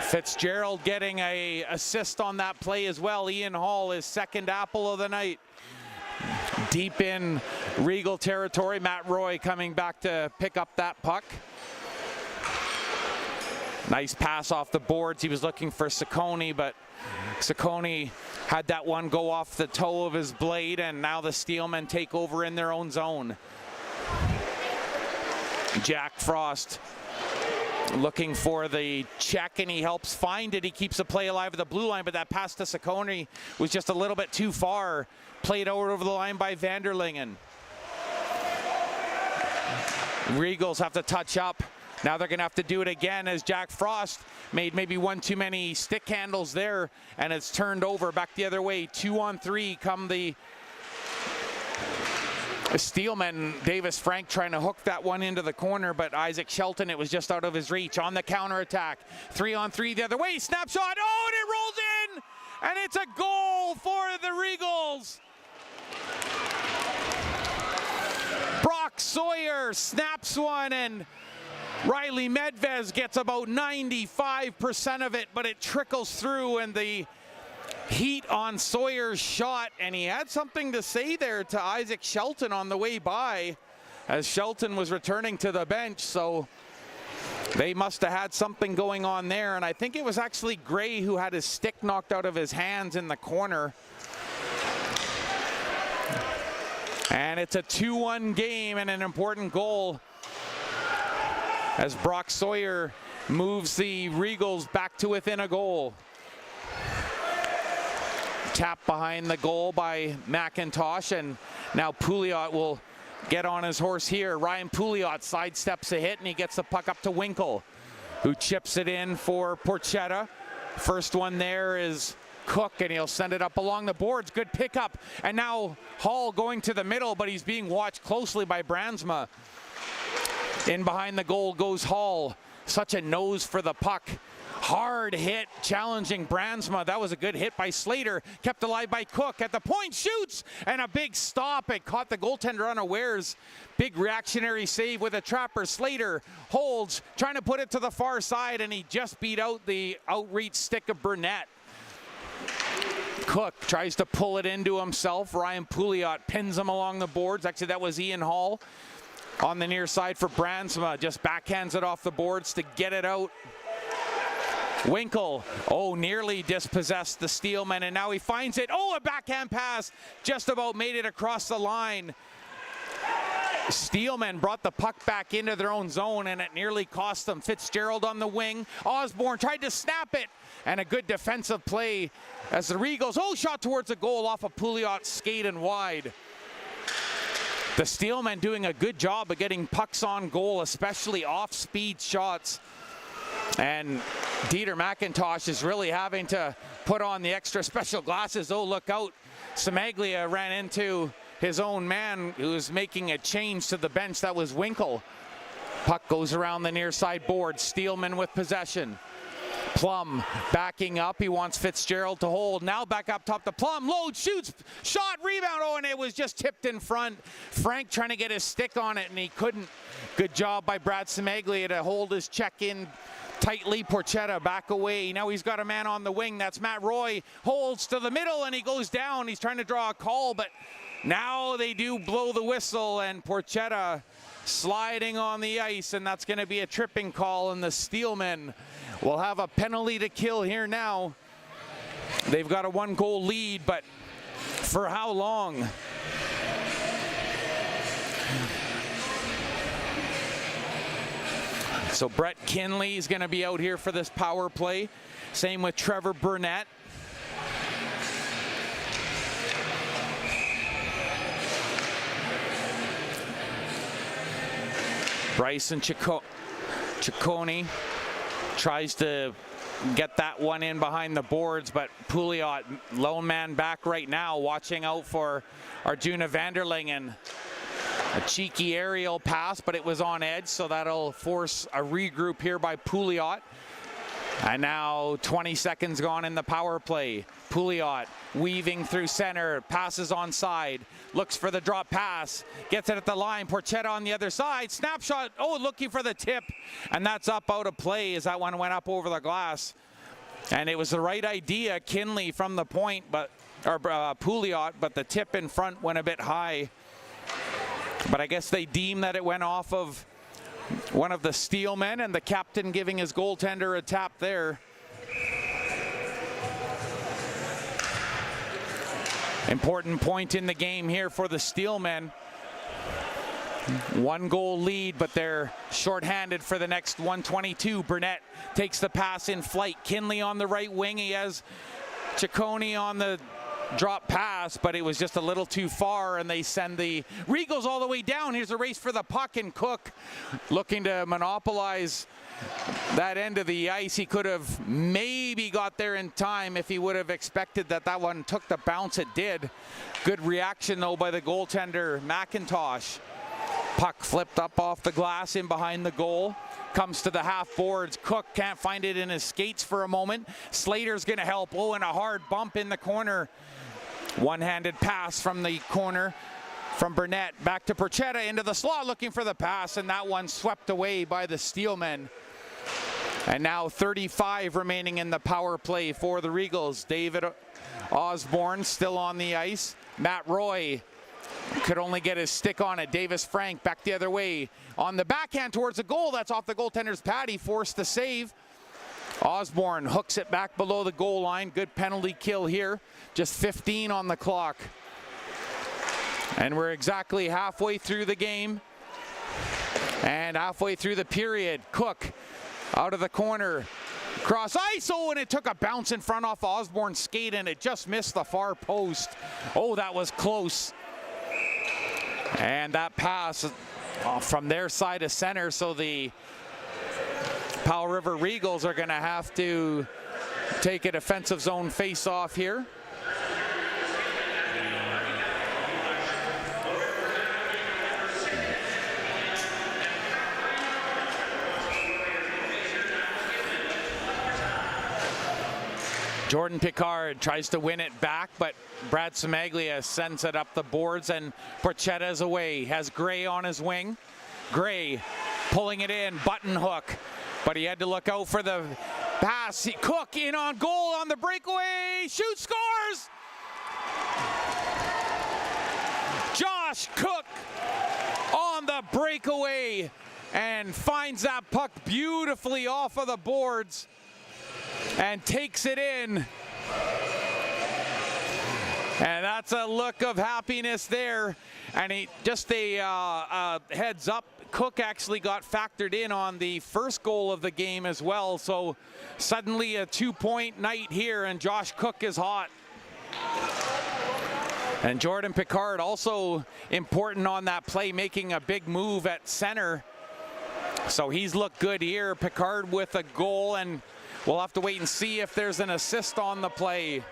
Fitzgerald getting an assist on that play as well. Ian Hall, his second apple of the night. Deep in Regal territory. Matt Roy coming back to pick up that puck. Nice pass off the boards. He was looking for Ciccone, but Ciccone had that one go off the toe of his blade, and now the Steelmen take over in their own zone. Jack Frost looking for the check, and he helps find it. He keeps the play alive at the blue line, but that pass to Ciccone was just a little bit too far. Played over the line by Vanderlingen. Regals have to touch up. Now they're going to have to do it again, as Jack Frost made maybe one too many stick handles there, and it's turned over back the other way. 2-on-3 come the Steelmen. Davis Frank trying to hook that one into the corner, but Isaac Shelton, it was just out of his reach on the counterattack. 3-on-3 the other way, snapshot, oh, and it rolls in, and it's a goal for the Regals. Brock Sawyer snaps one, and Riley Medvez gets about 95% of it, but it trickles through, and the heat on Sawyer's shot, and he had something to say there to Isaac Shelton on the way by, as Shelton was returning to the bench, so they must have had something going on there, and I think it was actually Gray who had his stick knocked out of his hands in the corner. And it's a 2-1 game and an important goal, as Brock Sawyer moves the Regals back to within a goal. Tap behind the goal by McIntosh, and now Pouliot will get on his horse here. Ryan Pouliot sidesteps a hit, and he gets the puck up to Winkle, who chips it in for Porchetta. First one there is Cook, and he'll send it up along the boards. Good pickup, and now Hall going to the middle, but he's being watched closely by Brandsma. In behind the goal goes Hall. Such a nose for the puck. Hard hit, challenging Brandsma. That was a good hit by Slater. Kept alive by Cook. At the point, shoots, and a big stop. It caught the goaltender unawares. Big reactionary save with a trapper. Slater holds, trying to put it to the far side, and he just beat out the outreach stick of Burnett. Cook tries to pull it into himself. Ryan Pouliot pins him along the boards. Actually, that was Ian Hall on the near side for Brandsma. Just backhands it off the boards to get it out. Winkle, oh, nearly dispossessed the Steelmen, and now he finds it. Oh, a backhand pass, just about made it across the line. Steelmen brought the puck back into their own zone, and it nearly cost them. Fitzgerald on the wing. Osborne tried to snap it, and a good defensive play as the Regals, oh, shot towards the goal off of Pouliot's skate and wide. The Steelmen doing a good job of getting pucks on goal, especially off-speed shots. And Dieter McIntosh is really having to put on the extra special glasses. Oh, look out. Samaglia ran into his own man who was making a change to the bench. That was Winkle. Puck goes around the near side board. Steelman with possession. Plum backing up. He wants Fitzgerald to hold. Now back up top to Plum. Load, shoots, shot, rebound. Oh, and it was just tipped in front. Frank trying to get his stick on it, and he couldn't. Good job by Brad Semeglia to hold his check in tightly. Porchetta back away. Now he's got a man on the wing. That's Matt Roy. Holds to the middle, and he goes down. He's trying to draw a call, but now they do blow the whistle, and Porchetta sliding on the ice, and that's going to be a tripping call, and the Steelmen will have a penalty to kill here now. They've got a 1-goal lead, but for how long? So Brett Kinley is going to be out here for this power play. Same with Trevor Burnett. Bryson Ciccone tries to get that one in behind the boards, but Pouliot, lone man back right now, watching out for Arjuna Vanderling, and a cheeky aerial pass, but it was on edge, so that'll force a regroup here by Pouliot. And now 20 seconds gone in the power play. Pouliot weaving through center, passes onside, looks for the drop pass, gets it at the line. Porchetta on the other side, snapshot, oh, looking for the tip, and that's up out of play as that one went up over the glass. And it was the right idea, Kinley from the point, or Pouliot, but the tip in front went a bit high. But I guess they deem that it went off of one of the Steelmen, and the captain giving his goaltender a tap there. Important point in the game here for the Steelmen. 1-goal lead, but they're shorthanded for the next 1:22. Burnett takes the pass in flight. Kinley on the right wing. He has Ciccone on the drop pass, but it was just a little too far, and they send the Regals all the way down. Here's a race for the puck, and Cook looking to monopolize that end of the ice. He could have maybe got there in time if he would have expected that one took the bounce. It did. Good reaction though by the goaltender McIntosh. Puck flipped up off the glass in behind the goal. Comes to the half boards. Cook can't find it in his skates for a moment. Slater's gonna help. Oh, and a hard bump in the corner. One-handed pass from the corner from Burnett. Back to Porchetta into the slot looking for the pass, and that one swept away by the Steelmen. And now 35 remaining in the power play for the Regals. David Osborne still on the ice. Matt Roy could only get his stick on it. Davis Frank back the other way. On the backhand towards the goal. That's off the goaltender's pad. He forced the save. Osborne hooks it back below the goal line. Good penalty kill here. Just 15 on the clock. And we're exactly halfway through the game. And halfway through the period. Cook out of the corner. Cross ice. Oh, and it took a bounce in front off Osborne's skate, and it just missed the far post. Oh, that was close. And that pass from their side of center, so the Powell River Regals are going to have to take a defensive zone face-off here. Jordan Picard tries to win it back, but Brad Semeglia sends it up the boards, and Porchetta's away. Has Gray on his wing. Gray pulling it in, button hook, but he had to look out for the pass. Cook in on goal on the breakaway. Shoot, scores! Josh Cook on the breakaway and finds that puck beautifully off of the boards and takes it in. And that's a look of happiness there. And he just a heads up, Cook actually got factored in on the first goal of the game as well. So suddenly a 2-point night here, and Josh Cook is hot. And Jordan Picard also important on that play, making a big move at center. So he's looked good here. Picard with a goal, and we'll have to wait and see if there's an assist on the play.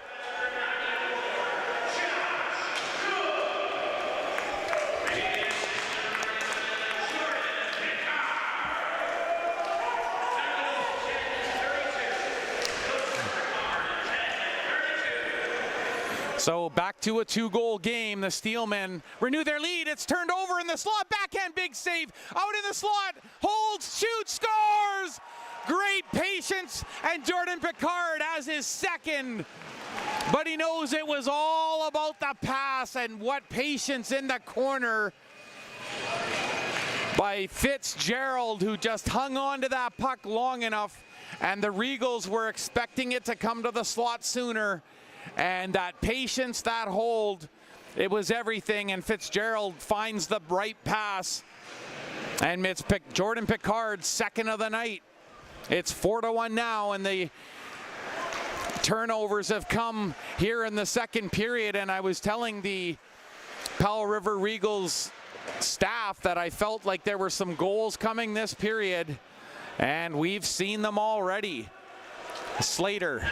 So back to a 2-goal game. The Steelmen renew their lead. It's turned over in the slot. Backhand, big save. Out in the slot. Holds, shoots, scores! Great patience, and Jordan Pickard has his second. But he knows it was all about the pass, and what patience in the corner by Fitzgerald, who just hung on to that puck long enough. And the Regals were expecting it to come to the slot sooner. And that patience, that hold, it was everything. And Fitzgerald finds the right pass. And it's Jordan Pickard's second of the night. It's 4-1 now, and the turnovers have come here in the second period. And I was telling the Powell River Regals staff that I felt like there were some goals coming this period, and we've seen them already. Slater.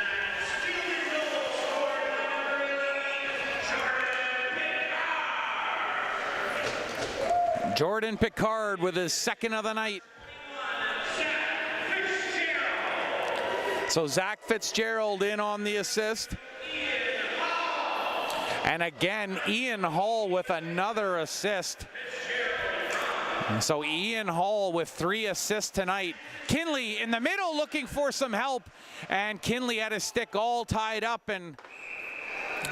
Jordan Pickard with his second of the night. So Zach Fitzgerald in on the assist. And again, Ian Hall with another assist. So Ian Hall with 3 assists tonight. Kinley in the middle looking for some help. And Kinley had his stick all tied up, and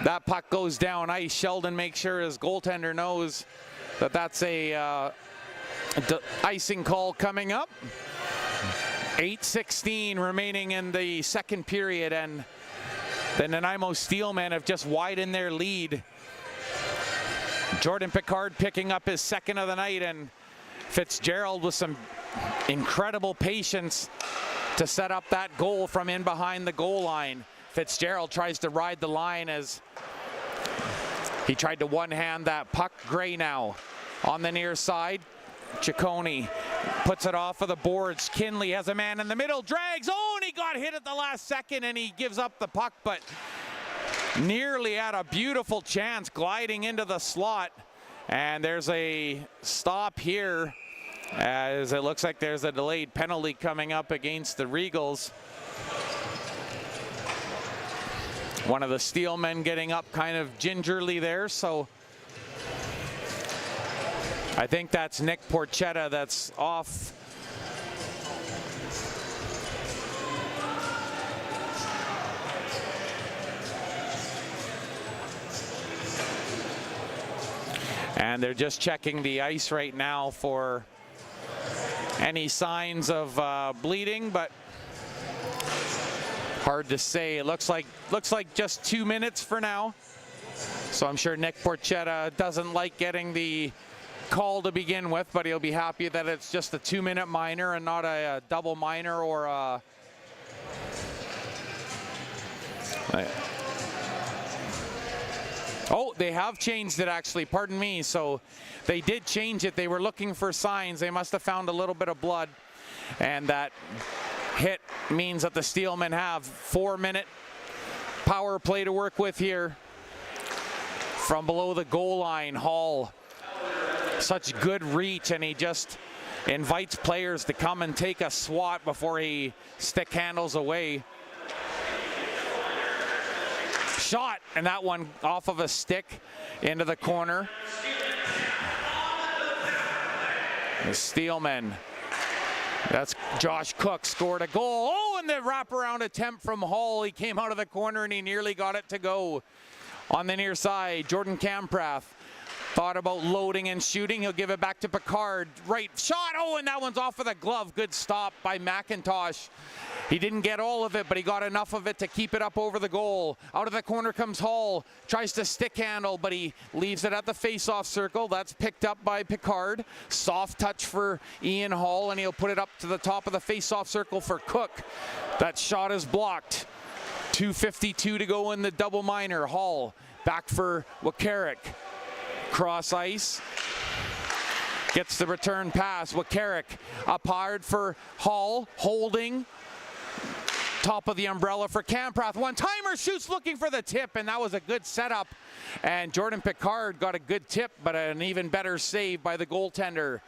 that puck goes down ice. Sheldon makes sure his goaltender knows that that's a icing call coming up. 8:16 remaining in the second period, and the Nanaimo Steelmen have just widened their lead. Jordan Pickard picking up his second of the night, and Fitzgerald with some incredible patience to set up that goal from in behind the goal line. Fitzgerald tries to ride the line as he tried to one-hand that puck. Gray now on the near side. Ciccone puts it off of the boards. Kinley has a man in the middle, drags. Oh, and he got hit at the last second, and he gives up the puck, but nearly had a beautiful chance gliding into the slot. And there's a stop here, as it looks like there's a delayed penalty coming up against the Regals. One of the Steelmen getting up kind of gingerly there, so I think that's Nick Porchetta that's off. And they're just checking the ice right now for any signs of bleeding, but hard to say. It looks like just 2 minutes for now. So I'm sure Nick Porchetta doesn't like getting the call to begin with, but he'll be happy that it's just a 2-minute minor and not a double minor or a oh, they have changed it actually, pardon me. So they did change it. They were looking for signs. They must have found a little bit of blood, and that hit means that the Steelmen have 4-minute power play to work with here. From below the goal line, Hall, such good reach, and he just invites players to come and take a swat before he stick handles away. Shot, and that one off of a stick into the corner. The Steelmen, that's Josh Cook, scored a goal. Oh, and the wraparound attempt from Hall. He came out of the corner and he nearly got it to go. On the near side, Jordan Kamprath thought about loading and shooting. He'll give it back to Pickard. Right shot. Oh, and that one's off of the glove. Good stop by McIntosh. He didn't get all of it, but he got enough of it to keep it up over the goal. Out of the corner comes Hall. Tries to stick handle, but he leaves it at the face-off circle. That's picked up by Pickard. Soft touch for Ian Hall, and he'll put it up to the top of the face-off circle for Cook. That shot is blocked. 2:52 to go in the double minor. Hall back for Wakarik. Cross ice. Gets the return pass. Wakarik up hard for Hall. Holding. Top of the umbrella for Kamprath. One-timer, shoots looking for the tip, and that was a good setup. And Jordan Pickard got a good tip, but an even better save by the goaltender.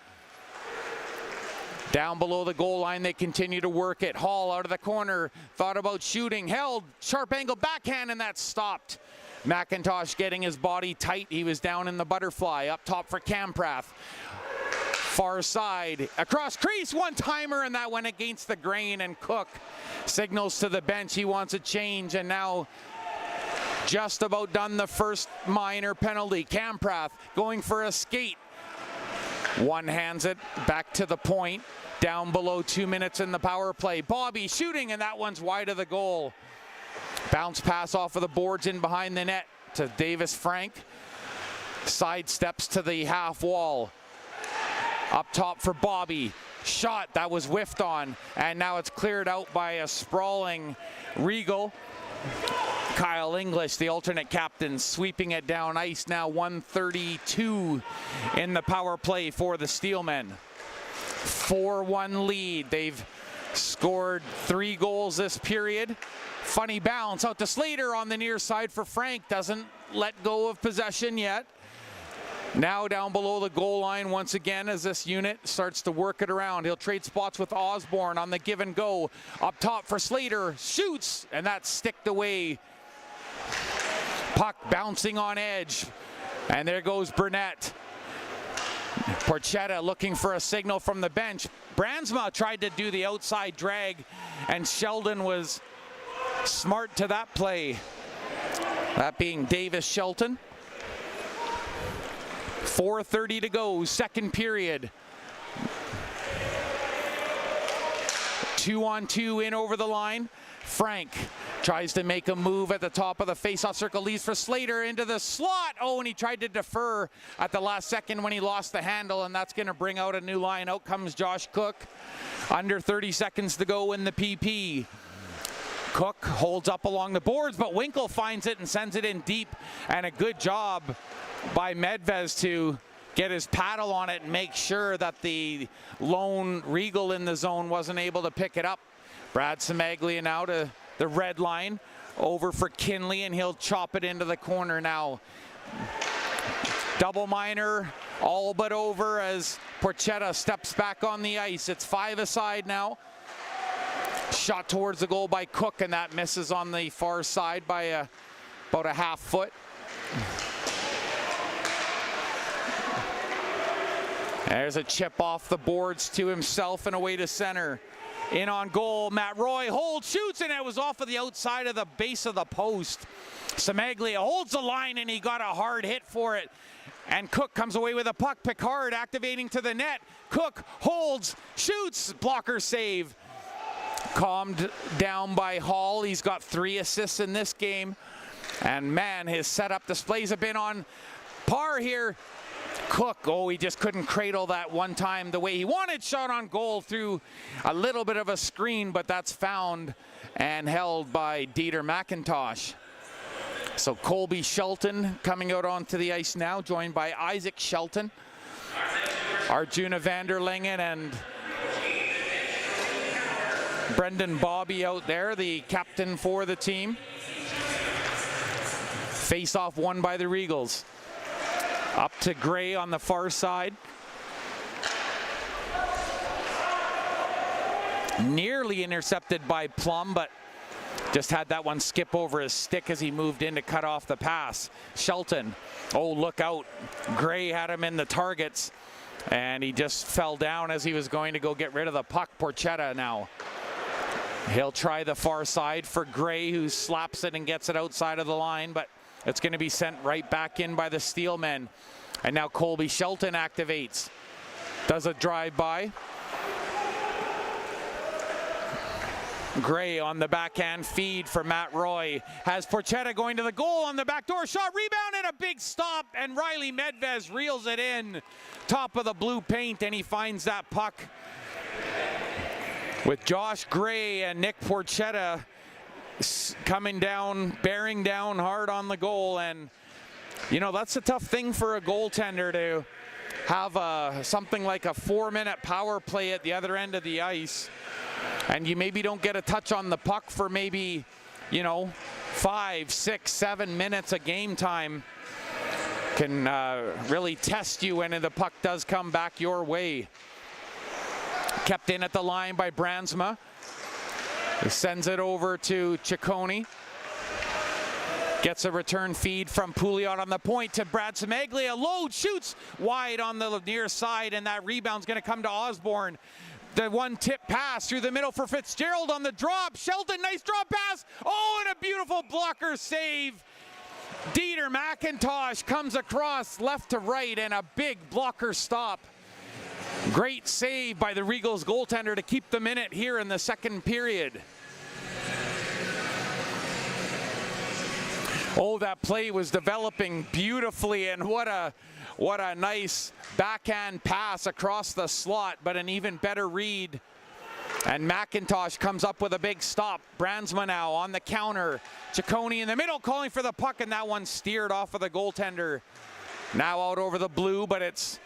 Down below the goal line, they continue to work it. Hall out of the corner, thought about shooting, held, sharp angle backhand, and that's stopped. McIntosh getting his body tight. He was down in the butterfly. Up top for Kamprath. Far side, across crease, one-timer, and that went against the grain, and Cook signals to the bench he wants a change, and now just about done the first minor penalty. Kamprath going for a skate. One hands it back to the point, down below 2 minutes in the power play. Bobby shooting, and that one's wide of the goal. Bounce pass off of the boards in behind the net to Davis Frank. Side steps to the half wall. Up top for Bobby. Shot that was whiffed on, and now it's cleared out by a sprawling Regal. Kyle English, the alternate captain, sweeping it down ice. Now 1:32 in the power play for the Steelmen. 4-1 lead. They've scored 3 goals this period. Funny bounce out to Slater on the near side for Frank. Doesn't let go of possession yet. Now down below the goal line once again as this unit starts to work it around. He'll trade spots with Osborne on the give and go. Up top for Slater, shoots, and that's sticked away. Puck bouncing on edge, and there goes Burnett. Porchetta looking for a signal from the bench. Brandsma tried to do the outside drag, and Sheldon was smart to that play. That being Davis Shelton. 4:30 to go, second period. 2-on-2 in over the line. Frank tries to make a move at the top of the face-off circle, leaves for Slater into the slot. Oh, and he tried to defer at the last second when he lost the handle, and that's going to bring out a new line. Out comes Josh Cook. Under 30 seconds to go in the PP. Cook holds up along the boards, but Winkle finds it and sends it in deep, and a good job by Medvez to get his paddle on it and make sure that the lone Regal in the zone wasn't able to pick it up. Brad Semaglia now to the red line, over for Kinley, and he'll chop it into the corner now. Double minor, all but over as Porchetta steps back on the ice. It's 5 aside now. Shot towards the goal by Cook, and that misses on the far side by about a half foot. There's a chip off the boards to himself and away to center. In on goal, Matt Roy holds, shoots, and it was off of the outside of the base of the post. Semaglia holds the line, and he got a hard hit for it. And Cook comes away with a puck. Picard activating to the net. Cook holds, shoots, blocker save. Calmed down by Hall. He's got 3 assists in this game. And man, his setup displays have been on par here. Cook, oh, he just couldn't cradle that one time the way he wanted. Shot on goal through a little bit of a screen, but that's found and held by Dieter McIntosh. So Colby Shelton coming out onto the ice now, joined by Isaac Shelton, Arjuna Vanderlingen, and Brendan Bobby out there, the captain for the team. Face-off won by the Regals. Up to Gray on the far side. Nearly intercepted by Plum, but just had that one skip over his stick as he moved in to cut off the pass. Shelton, oh, look out. Gray had him in the targets, and he just fell down as he was going to go get rid of the puck. Porchetta now. He'll try the far side for Gray, who slaps it and gets it outside of the line, but it's going to be sent right back in by the Steelmen. And now Colby Shelton activates. Does a drive-by. Gray on the backhand feed for Matt Roy. Has Porchetta going to the goal on the back door. Shot, rebound, and a big stop. And Riley Medvez reels it in. Top of the blue paint, and he finds that puck. With Josh Gray and Nick Porchetta coming down, bearing down hard on the goal. And, you know, that's a tough thing for a goaltender to have something like a 4-minute power play at the other end of the ice. And you maybe don't get a touch on the puck for maybe, you know, 5, 6, 7 minutes of game time. Can really test you when the puck does come back your way. Kept in at the line by Brandsma. He sends it over to Ciccone. Gets a return feed from Pouliot on the point to Brad Semaglia. Load, shoots wide on the near side, and that rebound's going to come to Osborne. The one tip pass through the middle for Fitzgerald on the drop. Shelton, nice drop pass. Oh, and a beautiful blocker save. Dieter McIntosh comes across left to right, and a big blocker stop. Great save by the Regals goaltender to keep them in it here in the second period. Oh, that play was developing beautifully, and what a nice backhand pass across the slot, but an even better read. And McIntosh comes up with a big stop. Brandsma now on the counter. Ciccone in the middle calling for the puck, and that one steered off of the goaltender. Now out over the blue, but it's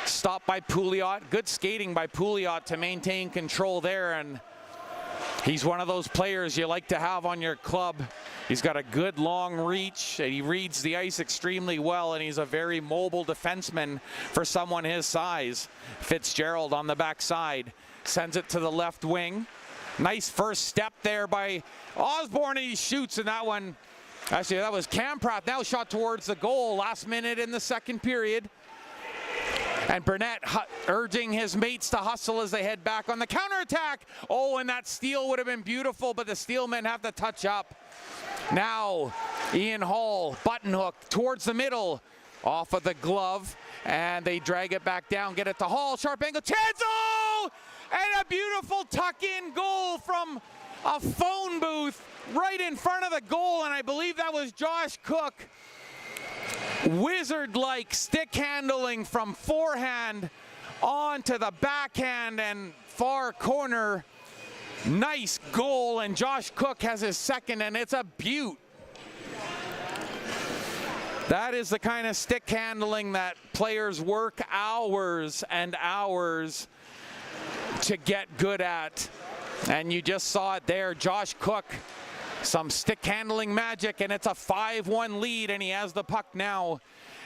stopped by Pouliot. Good skating by Pouliot to maintain control there, and he's one of those players you like to have on your club. He's got a good long reach, and he reads the ice extremely well, and he's a very mobile defenseman for someone his size. Fitzgerald on the backside sends it to the left wing. Nice first step there by Osborne, and he shoots, and that one, actually that was Camprath, now shot towards the goal last minute in the second period. And Burnett urging his mates to hustle as they head back on the counterattack. Oh, and that steal would have been beautiful, but the Steelmen have to touch up. Now, Ian Hall, button hook towards the middle, off of the glove, and they drag it back down, get it to Hall, sharp angle, chance, oh! And a beautiful tuck-in goal from a phone booth right in front of the goal, and I believe that was Josh Cook. Wizard-like stick handling from forehand onto the backhand and far corner. Nice goal, and Josh Cook has his second, and it's a beaut. That is the kind of stick handling that players work hours and hours to get good at. And you just saw it there, Josh Cook. Some stick handling magic, and it's a 5-1 lead, and he has the puck now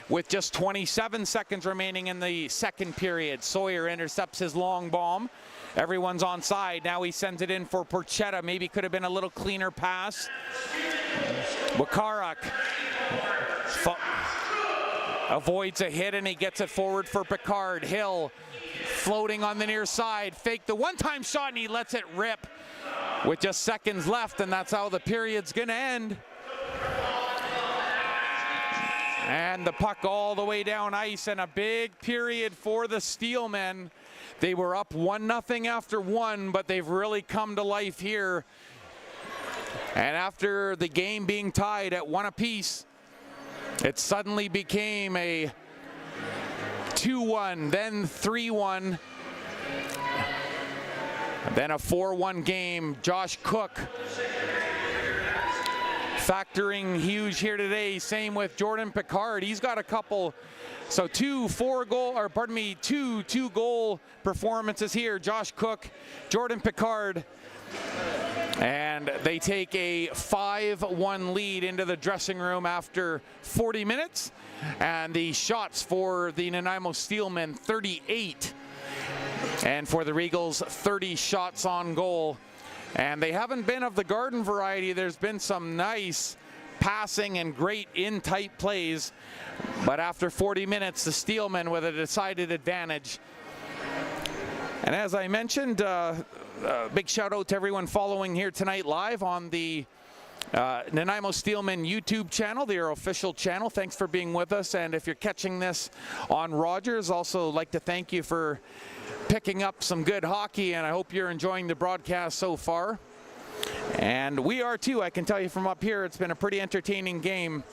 with just 27 seconds remaining in the second period. Sawyer intercepts his long bomb. Everyone's on side. Now he sends it in for Porchetta. Maybe could have been a little cleaner pass. Wakarak avoids a hit, and he gets it forward for Picard. Hill floating on the near side. Fake the one-time shot, and he lets it rip with just seconds left, and that's how the period's going to end. And the puck all the way down ice, and a big period for the Steelmen. They were up 1-0 after one, but they've really come to life here. And after the game being tied at 1 apiece, it suddenly became a 2-1, then 3-1. Then a 4-1 game. Josh Cook factoring huge here today. Same with Jordan Picard. He's got a couple, so two goal performances here. Josh Cook, Jordan Picard, and they take a 5-1 lead into the dressing room after 40 minutes. And the shots for the Nanaimo Steelmen, 38. And for the Regals, 30 shots on goal. And they haven't been of the Garden variety. There's been some nice passing and great in-tight plays. But after 40 minutes, the Steelmen with a decided advantage. And as I mentioned, big shout out to everyone following here tonight live on the Nanaimo Steelmen YouTube channel, their official channel. Thanks for being with us. And if you're catching this on Rogers, also like to thank you for picking up some good hockey, and I hope you're enjoying the broadcast so far. And we are too, I can tell you from up here. It's been a pretty entertaining game.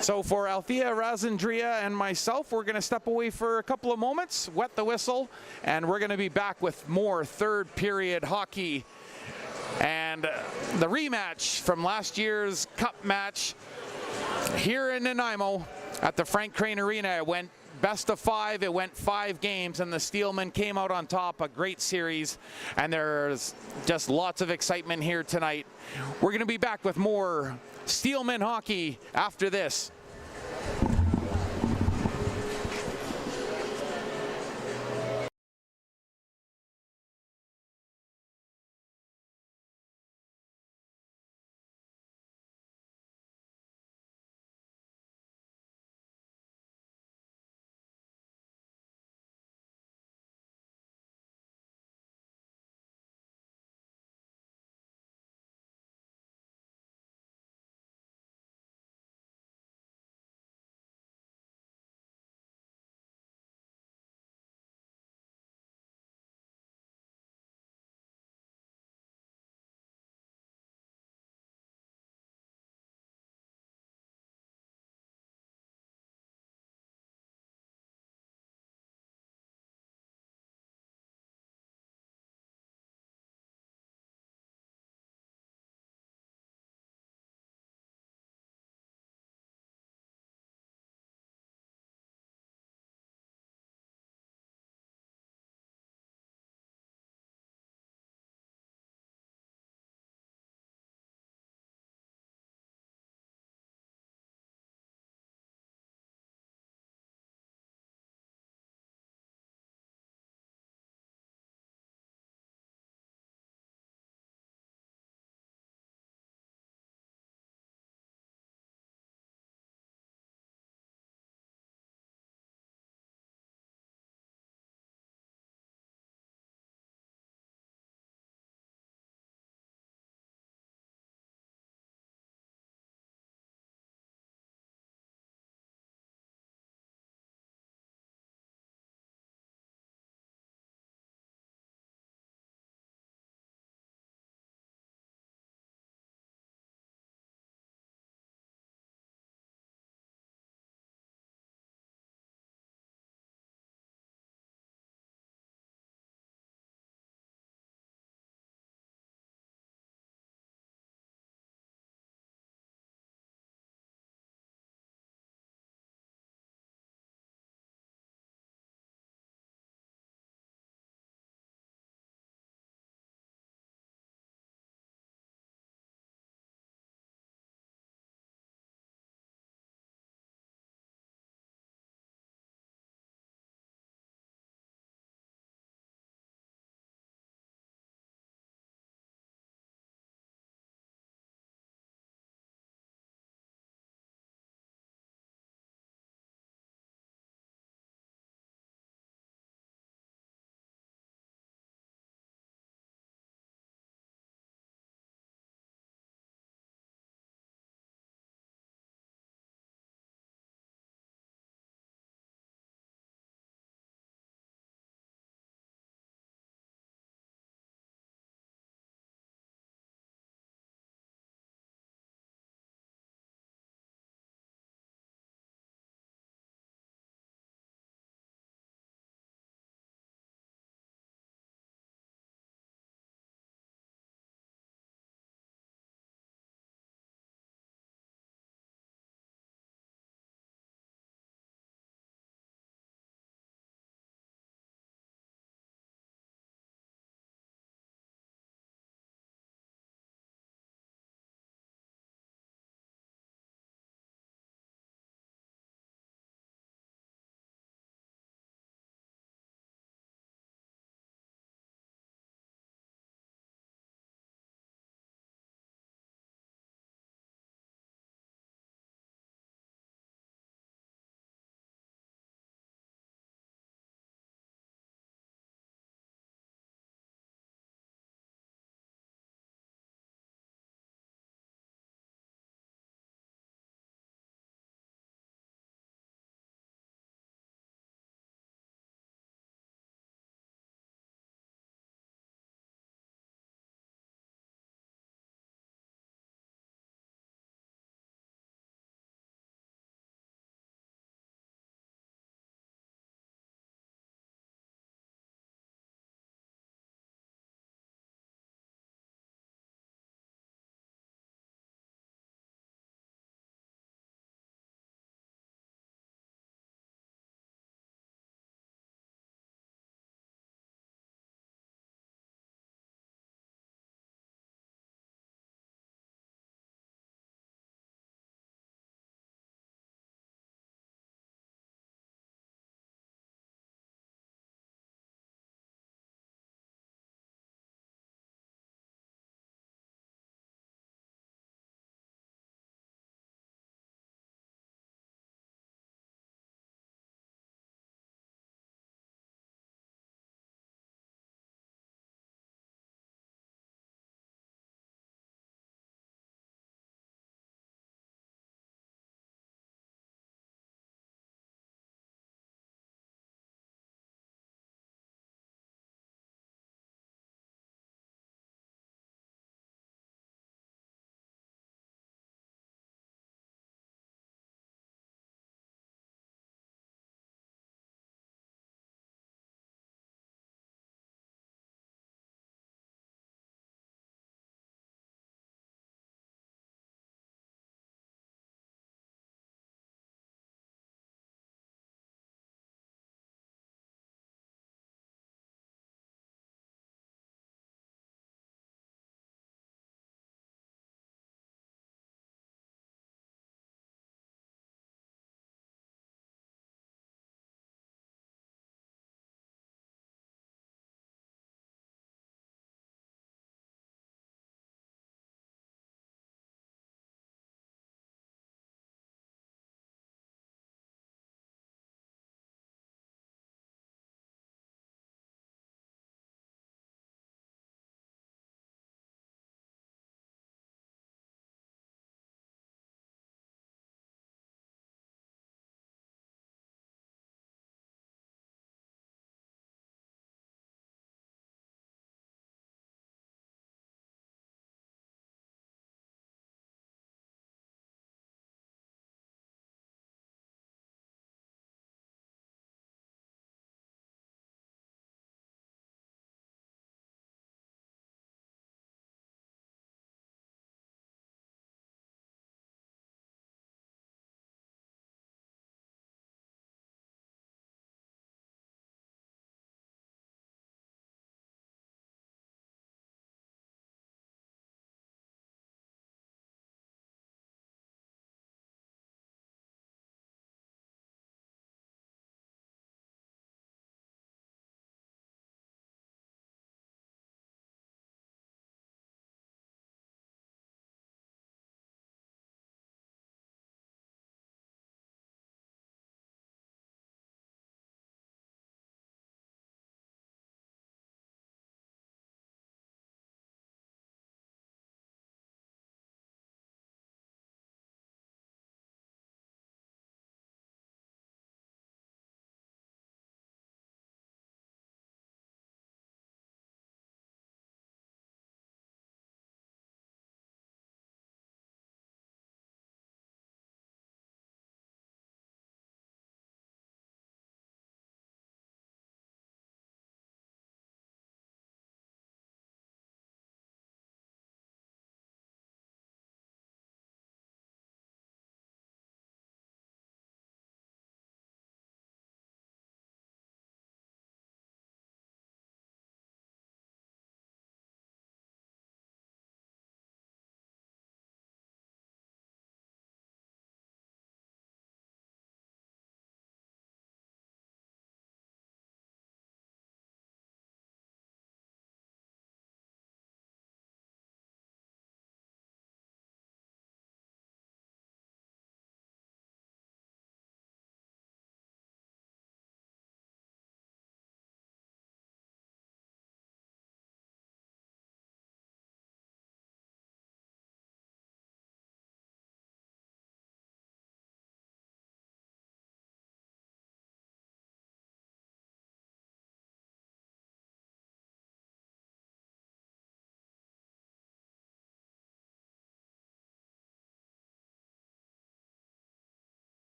So for Althea Razandria and myself, we're going to step away for a couple of moments, wet the whistle, and we're going to be back with more third period hockey. And the rematch from last year's cup match here in Nanaimo at the Frank Crane Arena. It went best of 5. It went 5 games, and the Steelmen came out on top. A great series, and there's just lots of excitement here tonight. We're going to be back with more Steelmen hockey after this.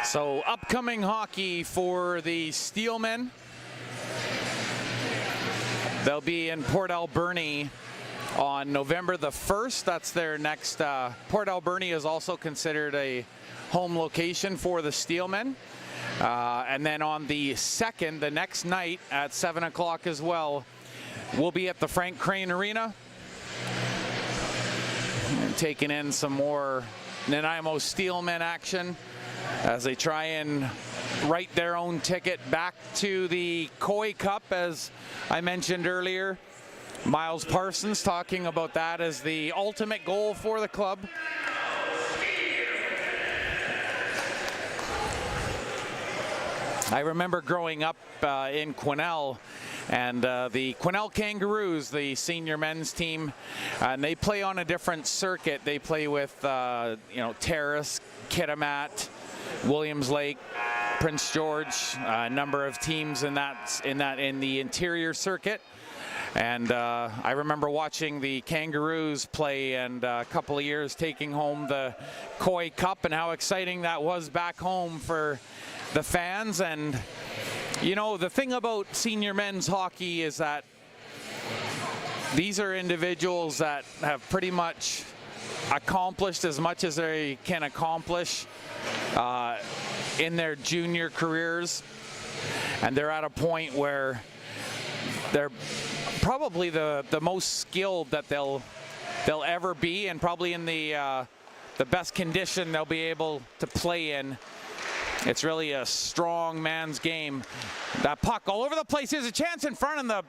So upcoming hockey for the Steelmen. They'll be in Port Alberni on November the 1st. That's their next. Port Alberni is also considered a home location for the Steelmen. And then on the 2nd, the next night at 7 o'clock as well, we'll be at the Frank Crane Arena. And taking in some more Nanaimo Steelmen action as they try and write their own ticket back to the Koi Cup, as I mentioned earlier. Miles Parsons talking about that as the ultimate goal for the club. I remember growing up in Quesnel, and the Quesnel Kangaroos, the senior men's team, and they play on a different circuit. They play with Terrace, Kitimat, Williams Lake, Prince George, a number of teams in the interior circuit. And I remember watching the Kangaroos play, and a couple of years taking home the Koi Cup, and how exciting that was back home for the fans. And you know, the thing about senior men's hockey is that these are individuals that have pretty much accomplished as much as they can accomplish in their junior careers, and they're at a point where they're probably the most skilled that they'll ever be, and probably in the best condition they'll be able to play in. It's really a strong man's game. That puck all over the place. There's a chance in front of the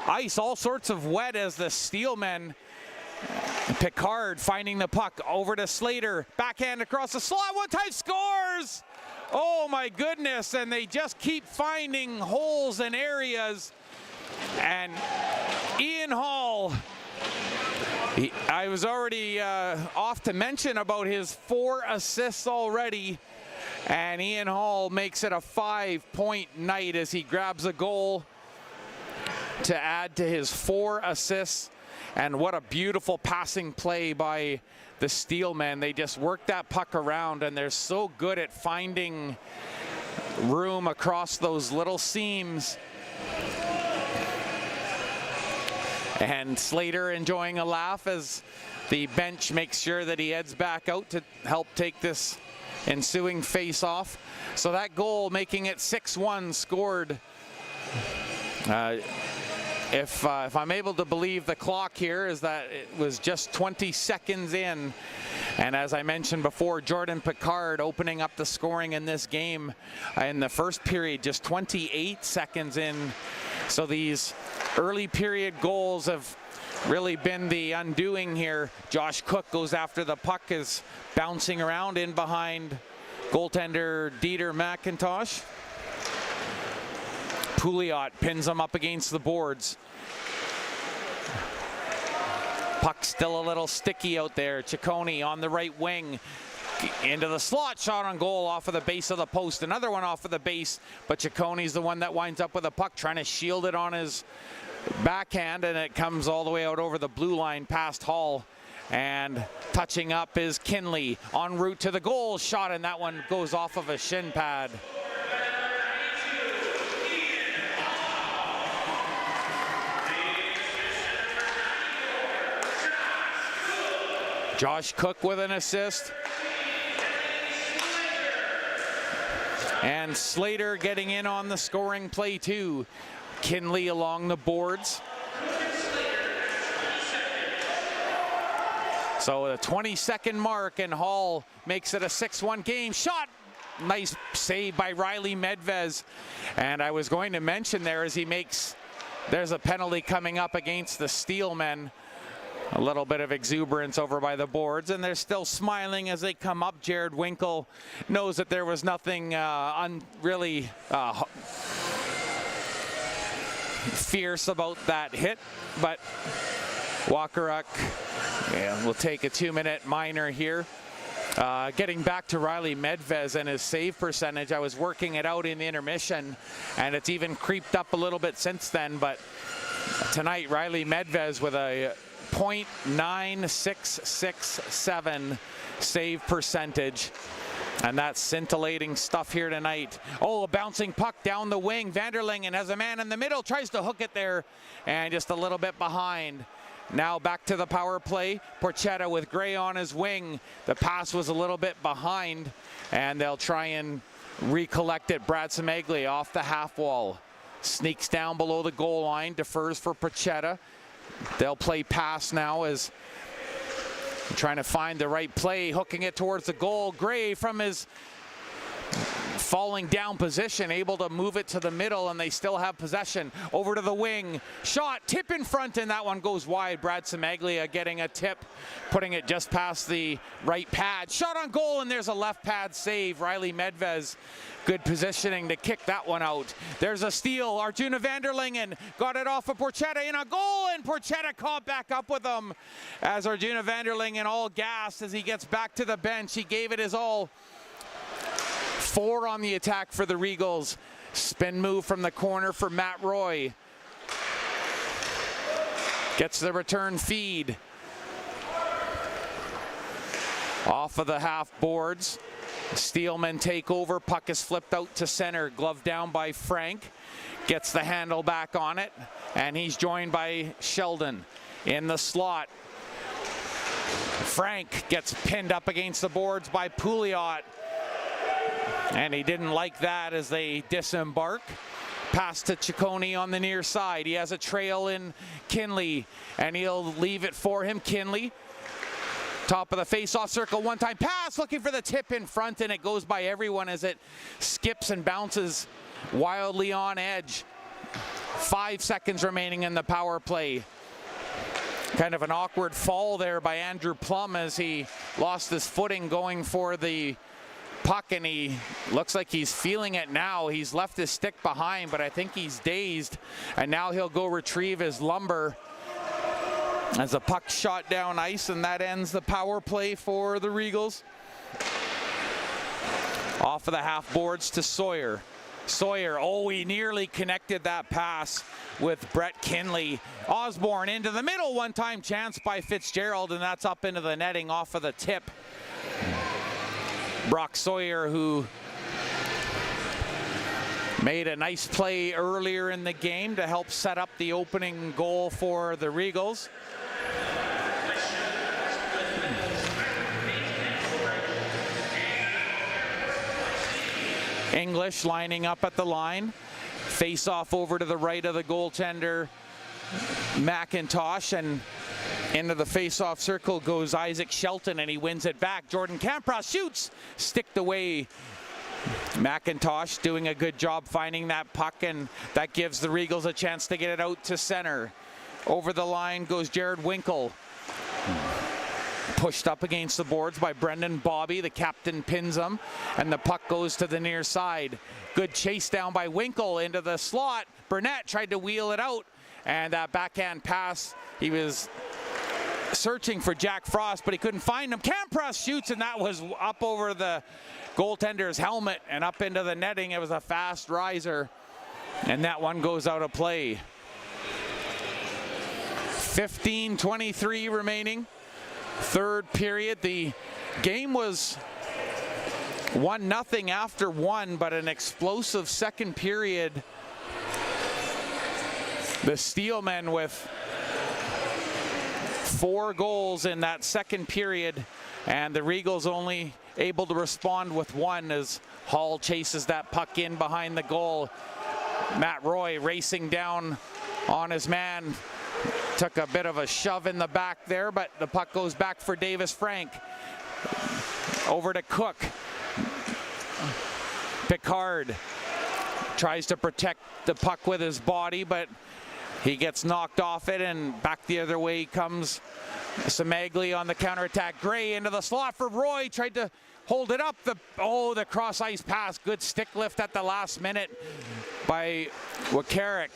ice, all sorts of wet as the Steelmen. Picard finding the puck over to Slater. Backhand across the slot. One time scores! Oh my goodness, and they just keep finding holes and areas. And Ian Hall, I was already off to mention about his 4 assists already. And Ian Hall makes it a 5-point night as he grabs a goal to add to his 4 assists. And what a beautiful passing play by the Steelmen. They just work that puck around, and they're so good at finding room across those little seams. And Slater enjoying a laugh as the bench makes sure that he heads back out to help take this ensuing face-off. So that goal, making it 6-1, scored. If I'm able to believe the clock here, is that it was just 20 seconds in. And as I mentioned before, Jordan Picard opening up the scoring in this game in the first period, just 28 seconds in. So these early period goals have really been the undoing here. Josh Cook goes after the puck, is bouncing around in behind goaltender Dieter McIntosh. Pouliot pins him up against the boards. Puck still a little sticky out there. Ciccone on the right wing. Into the slot, shot on goal off of the base of the post. Another one off of the base, but Ciccone's the one that winds up with the puck, trying to shield it on his backhand, and it comes all the way out over the blue line past Hall. And touching up is Kinley, en route to the goal shot, and that one goes off of a shin pad. Josh Cook with an assist. And Slater getting in on the scoring play too. Kinley along the boards. So the 22nd mark, and Hall makes it a 6-1 game. Shot, nice save by Riley Medvez. And I was going to mention there as there's a penalty coming up against the Steelmen. A little bit of exuberance over by the boards, and they're still smiling as they come up. Jared Winkle knows that there was nothing really fierce about that hit, but Wakaruck will take a 2-minute minor here. Getting back to Riley Medvez and his save percentage, I was working it out in the intermission, and it's even creeped up a little bit since then, but tonight Riley Medvez with a .9667 save percentage. And that's scintillating stuff here tonight. Oh, a bouncing puck down the wing. Vanderlingen has a man in the middle, tries to hook it there, and just a little bit behind. Now back to the power play. Porchetta with Gray on his wing. The pass was a little bit behind, and they'll try and recollect it. Brad Semegli off the half wall. Sneaks down below the goal line, defers for Porchetta. They'll play pass now as trying to find the right play, hooking it towards the goal. Gray from his falling down position, able to move it to the middle, and they still have possession. Over to the wing, shot, tip in front, and that one goes wide. Brad Semaglia getting a tip, putting it just past the right pad. Shot on goal, and there's a left pad save. Riley Medvez, good positioning to kick that one out. There's a steal. Arjuna Vanderlingen got it off of Porchetta in a goal, and Porchetta caught back up with him as Arjuna Vanderlingen all gassed as he gets back to the bench. He gave it his all. 4 on the attack for the Regals. Spin move from the corner for Matt Roy. Gets the return feed. Off of the half boards. Steelmen take over. Puck is flipped out to center. Glove down by Frank. Gets the handle back on it. And he's joined by Sheldon in the slot. Frank gets pinned up against the boards by Pouliot. And he didn't like that as they disembark. Pass to Ciccone on the near side. He has a trail in Kinley, and he'll leave it for him. Kinley, top of the face-off circle, one-time pass, looking for the tip in front, and it goes by everyone as it skips and bounces wildly on edge. 5 seconds remaining in the power play. Kind of an awkward fall there by Andrew Plum as he lost his footing going for the puck, and he looks like he's feeling it now. He's left his stick behind, but I think he's dazed, and now he'll go retrieve his lumber as the puck shot down ice, and that ends the power play for the Regals. Off of the half boards to Sawyer. Sawyer, oh, he nearly connected that pass with Brett Kinley. Osborne into the middle, one-time chance by Fitzgerald, and that's up into the netting off of the tip. Brock Sawyer, who made a nice play earlier in the game to help set up the opening goal for the Regals. English lining up at the line. Face off over to the right of the goaltender, McIntosh, and into the face-off circle goes Isaac Shelton, and he wins it back. Jordan Campras shoots, sticked away. McIntosh doing a good job finding that puck, and that gives the Regals a chance to get it out to center. Over the line goes Jared Winkle. Pushed up against the boards by Brendan Bobby. The captain pins him, and the puck goes to the near side. Good chase down by Winkle into the slot. Burnett tried to wheel it out, and that backhand pass, he was searching for Jack Frost, but he couldn't find him. Campras shoots, and that was up over the goaltender's helmet and up into the netting. It was a fast riser, and that one goes out of play. 15:23 remaining. Third period. The game was 1-0 after 1, but an explosive second period. The Steelmen with 4 goals in that second period, and the Regals only able to respond with 1 as Hall chases that puck in behind the goal. Matt Roy racing down on his man. Took a bit of a shove in the back there, but the puck goes back for Davis Frank. Over to Cook. Picard tries to protect the puck with his body, but he gets knocked off it, and back the other way comes Semagli on the counterattack. Gray into the slot for Roy, tried to hold it up. The cross ice pass, good stick lift at the last minute by Wakarik.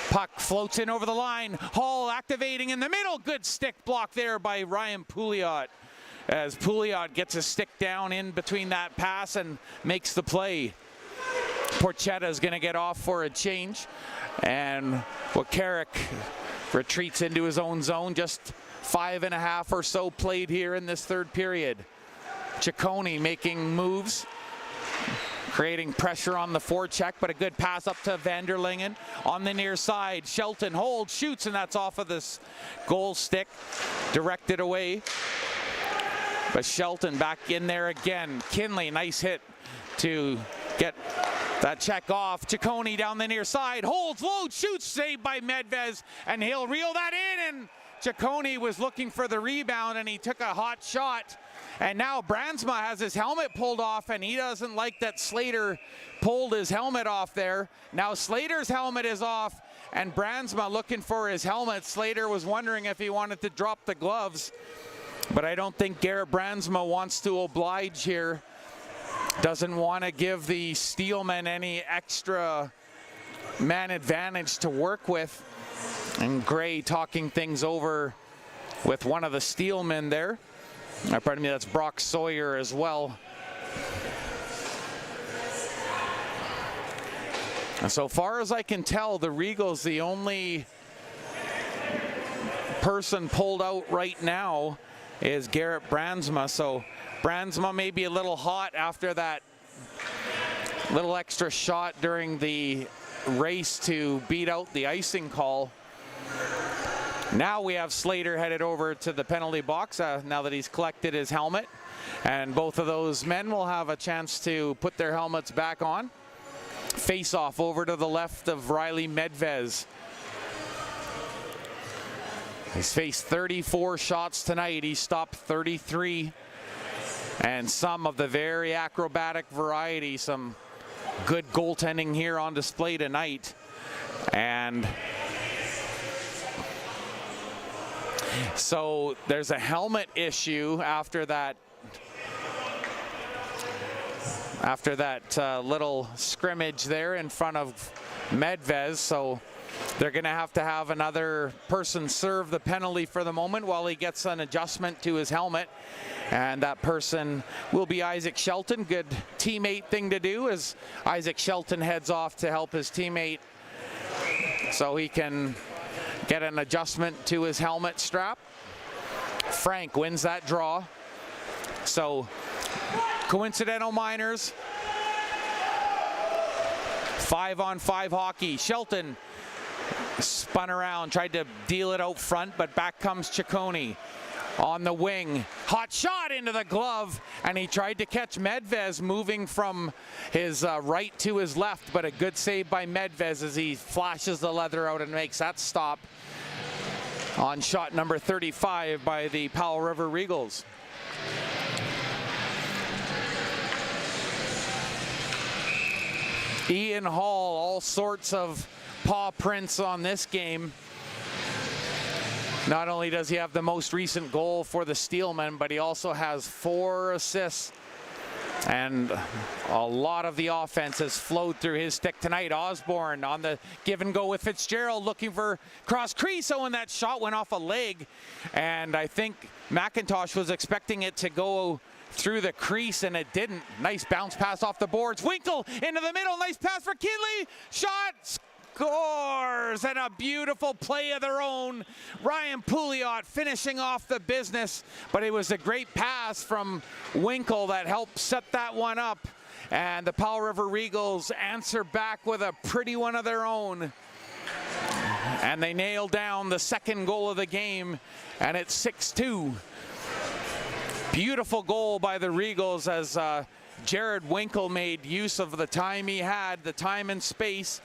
Puck floats in over the line. Hall activating in the middle. Good stick block there by Ryan Pouliot, as Pouliot gets his stick down in between that pass and makes the play. Porchetta is going to get off for a change, and Wakarik retreats into his own zone. Just 5.5 or so played here in this third period. Ciccone making moves, creating pressure on the forecheck, but a good pass up to Vanderlingen on the near side. Shelton holds, shoots, and that's off of this goal stick, directed away. But Shelton back in there again. Kinley, nice hit to get that check off. Ciccone down the near side, holds, loads, shoots, saved by Medvez, and he'll reel that in, and Ciccone was looking for the rebound, and he took a hot shot. And now Brandsma has his helmet pulled off, and he doesn't like that Slater pulled his helmet off there. Now Slater's helmet is off, and Brandsma looking for his helmet. Slater was wondering if he wanted to drop the gloves, but I don't think Garrett Brandsma wants to oblige here. Doesn't want to give the Steelmen any extra man advantage to work with. And Gray talking things over with one of the Steelmen there. Pardon me, that's Brock Sawyer as well. And so far as I can tell, the Regals, the only person pulled out right now is Garrett Brandsma. So Brandsma may be a little hot after that little extra shot during the race to beat out the icing call. Now we have Slater headed over to the penalty box now that he's collected his helmet. And both of those men will have a chance to put their helmets back on. Face off over to the left of Riley Medvez. He's faced 34 shots tonight. He stopped 33. And some of the very acrobatic variety. Some good goaltending here on display tonight. And so there's a helmet issue after that little scrimmage there in front of Medvez. So they're going to have another person serve the penalty for the moment while he gets an adjustment to his helmet. And that person will be Isaac Shelton. Good teammate thing to do as Isaac Shelton heads off to help his teammate so he can get an adjustment to his helmet strap. Frank wins that draw. So coincidental minors. 5-on-5 hockey. Shelton spun around, tried to deal it out front, but back comes Ciccone on the wing. Hot shot into the glove, and he tried to catch Medvez moving from his right to his left, but a good save by Medvez as he flashes the leather out and makes that stop on shot number 35 by the Powell River Regals. Ian Hall, all sorts of paw prints on this game. Not only does he have the most recent goal for the Steelmen, but he also has 4 assists. And a lot of the offense has flowed through his stick tonight. Osborne on the give and go with Fitzgerald looking for cross crease. Oh, and that shot went off a leg. And I think McIntosh was expecting it to go through the crease, and it didn't. Nice bounce pass off the boards. Winkle into the middle. Nice pass for Kinley. Shot. Scores, and a beautiful play of their own. Ryan Pouliot finishing off the business, but it was a great pass from Winkle that helped set that one up. And the Powell River Regals answer back with a pretty one of their own. And they nail down the second goal of the game, and it's 6-2. Beautiful goal by the Regals as Jared Winkle made use of the time he had, the time and space.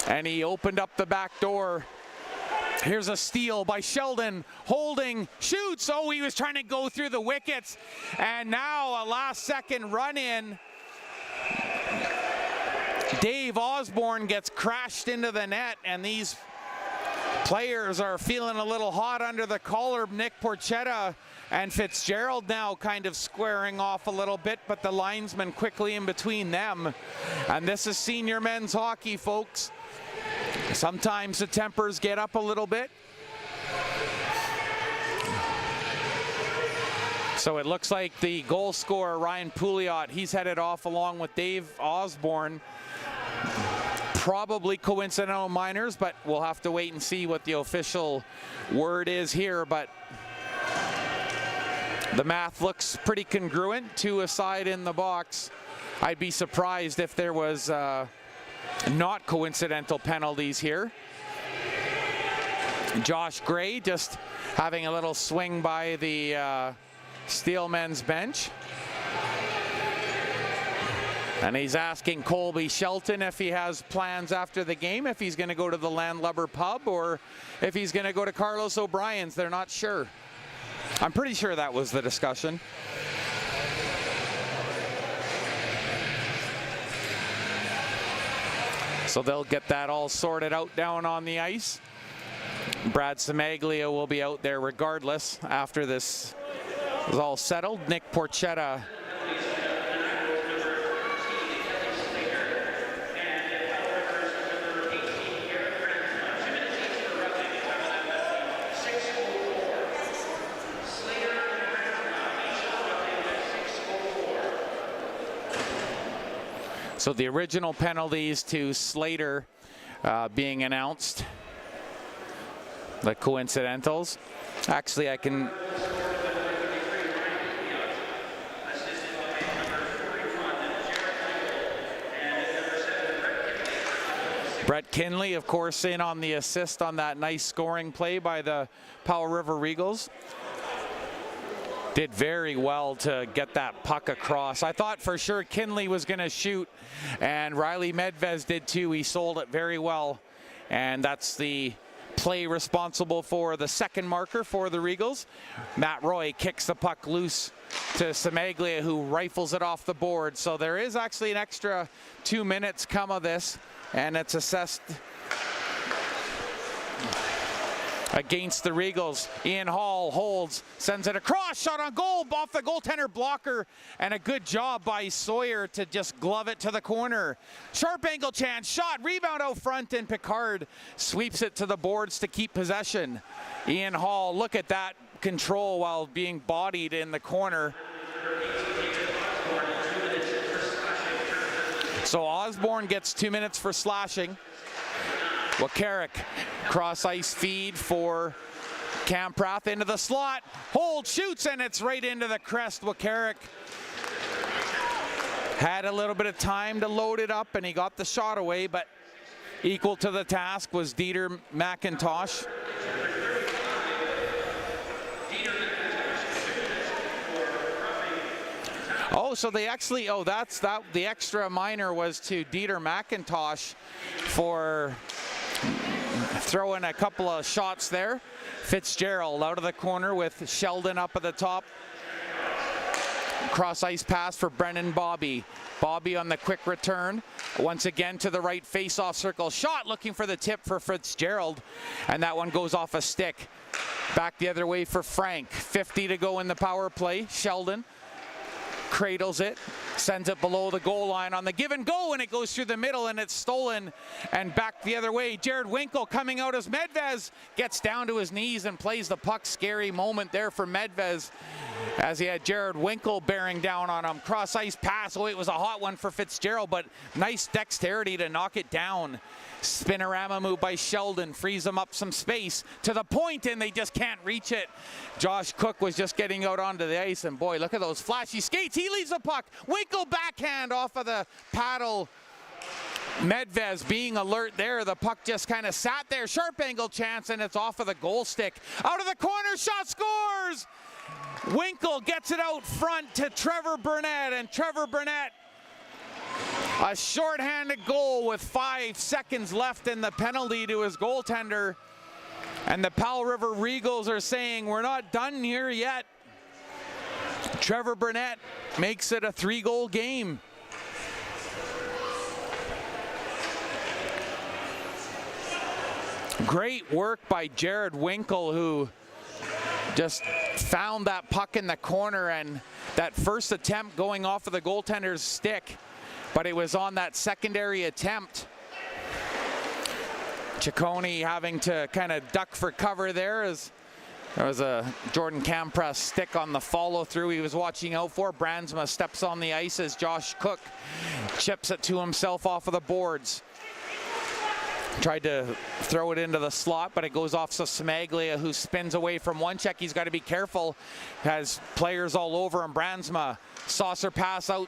And he opened up the back door. Here's a steal by Sheldon, holding, shoots. Oh, he was trying to go through the wickets. And now a last second run in. Dave Osborne gets crashed into the net, and these players are feeling a little hot under the collar. Nick Porchetta and Fitzgerald now kind of squaring off a little bit, but the linesman quickly in between them. And this is senior men's hockey, folks. Sometimes the tempers get up a little bit. So it looks like the goal scorer, Ryan Pouliot, he's headed off along with Dave Osborne. Probably coincidental minors, but we'll have to wait and see what the official word is here. But The math looks pretty congruent, 2 aside in the box. I'd be surprised if there was not coincidental penalties here. Josh Gray just having a little swing by the Steelmen's bench. And he's asking Colby Shelton if he has plans after the game, if he's going to go to the Landlubber pub or if he's going to go to Carlos O'Brien's. They're not sure. I'm pretty sure that was the discussion. So they'll get that all sorted out down on the ice. Brad Semaglia will be out there regardless after this is all settled. Nick Porchetta so the original penalties to Slater being announced. The coincidentals. Actually, I can. Brett Kinley, of course, in on the assist on that nice scoring play by the Powell River Regals. Did very well to get that puck across. I thought for sure Kinley was going to shoot, and Riley Medvez did too. He sold it very well, and that's the play responsible for the second marker for the Regals. Matt Roy kicks the puck loose to Semaglia, who rifles it off the board. So there is actually an extra 2 minutes come of this, and it's assessed against the Regals. Ian Hall holds, sends it across, shot on goal, off the goaltender blocker, and a good job by Sawyer to just glove it to the corner. Sharp angle chance, shot, rebound out front, and Picard sweeps it to the boards to keep possession. Ian Hall, look at that control while being bodied in the corner. So Osborne gets 2 minutes for slashing. Wakarik, cross ice feed for Kamprath into the slot. Hold, shoots, and it's right into the crest. Wakarik had a little bit of time to load it up, and he got the shot away, but equal to the task was Dieter McIntosh. Oh, so they actually, the extra minor was to Dieter McIntosh for throwing a couple of shots there. Fitzgerald out of the corner with Sheldon up at the top. Cross ice pass for Brennan Bobby. Bobby on the quick return. Once again to the right face-off circle. Shot looking for the tip for Fitzgerald. And that one goes off a stick. Back the other way for Frank. 50 to go in the power play. Sheldon cradles it, sends it below the goal line on the give and go, and it goes through the middle, and it's stolen and back the other way. Jared Winkle coming out as Medvez gets down to his knees and plays the puck. Scary moment there for Medvez as he had Jared Winkle bearing down on him. Cross ice pass. Oh, it was a hot one for Fitzgerald, but nice dexterity to knock it down. Spinorama move by Sheldon, frees them up some space to the point, and they just can't reach it. Josh Cook was just getting out onto the ice, and boy, look at those flashy skates. He leaves the puck. Winkle backhand off of the paddle. Medvez being alert there. The puck just kind of sat there. Sharp angle chance, and it's off of the goal stick. Out of the corner, shot, scores! Winkle gets it out front to Trevor Burnett, and Trevor Burnett, a shorthanded goal with 5 seconds left in the penalty to his goaltender. And the Powell River Regals are saying, we're not done here yet. Trevor Burnett makes it a 3-goal game. Great work by Jared Winkle, who just found that puck in the corner, and that first attempt going off of the goaltender's stick, but it was on that secondary attempt. Ciccone having to kind of duck for cover there as there was a Jordan Kamprath stick on the follow through he was watching out for. Brandsma steps on the ice as Josh Cook chips it to himself off of the boards. Tried to throw it into the slot, but it goes off to Smaglia, who spins away from one check. He's got to be careful. Has players all over him. Brandsma, saucer pass out,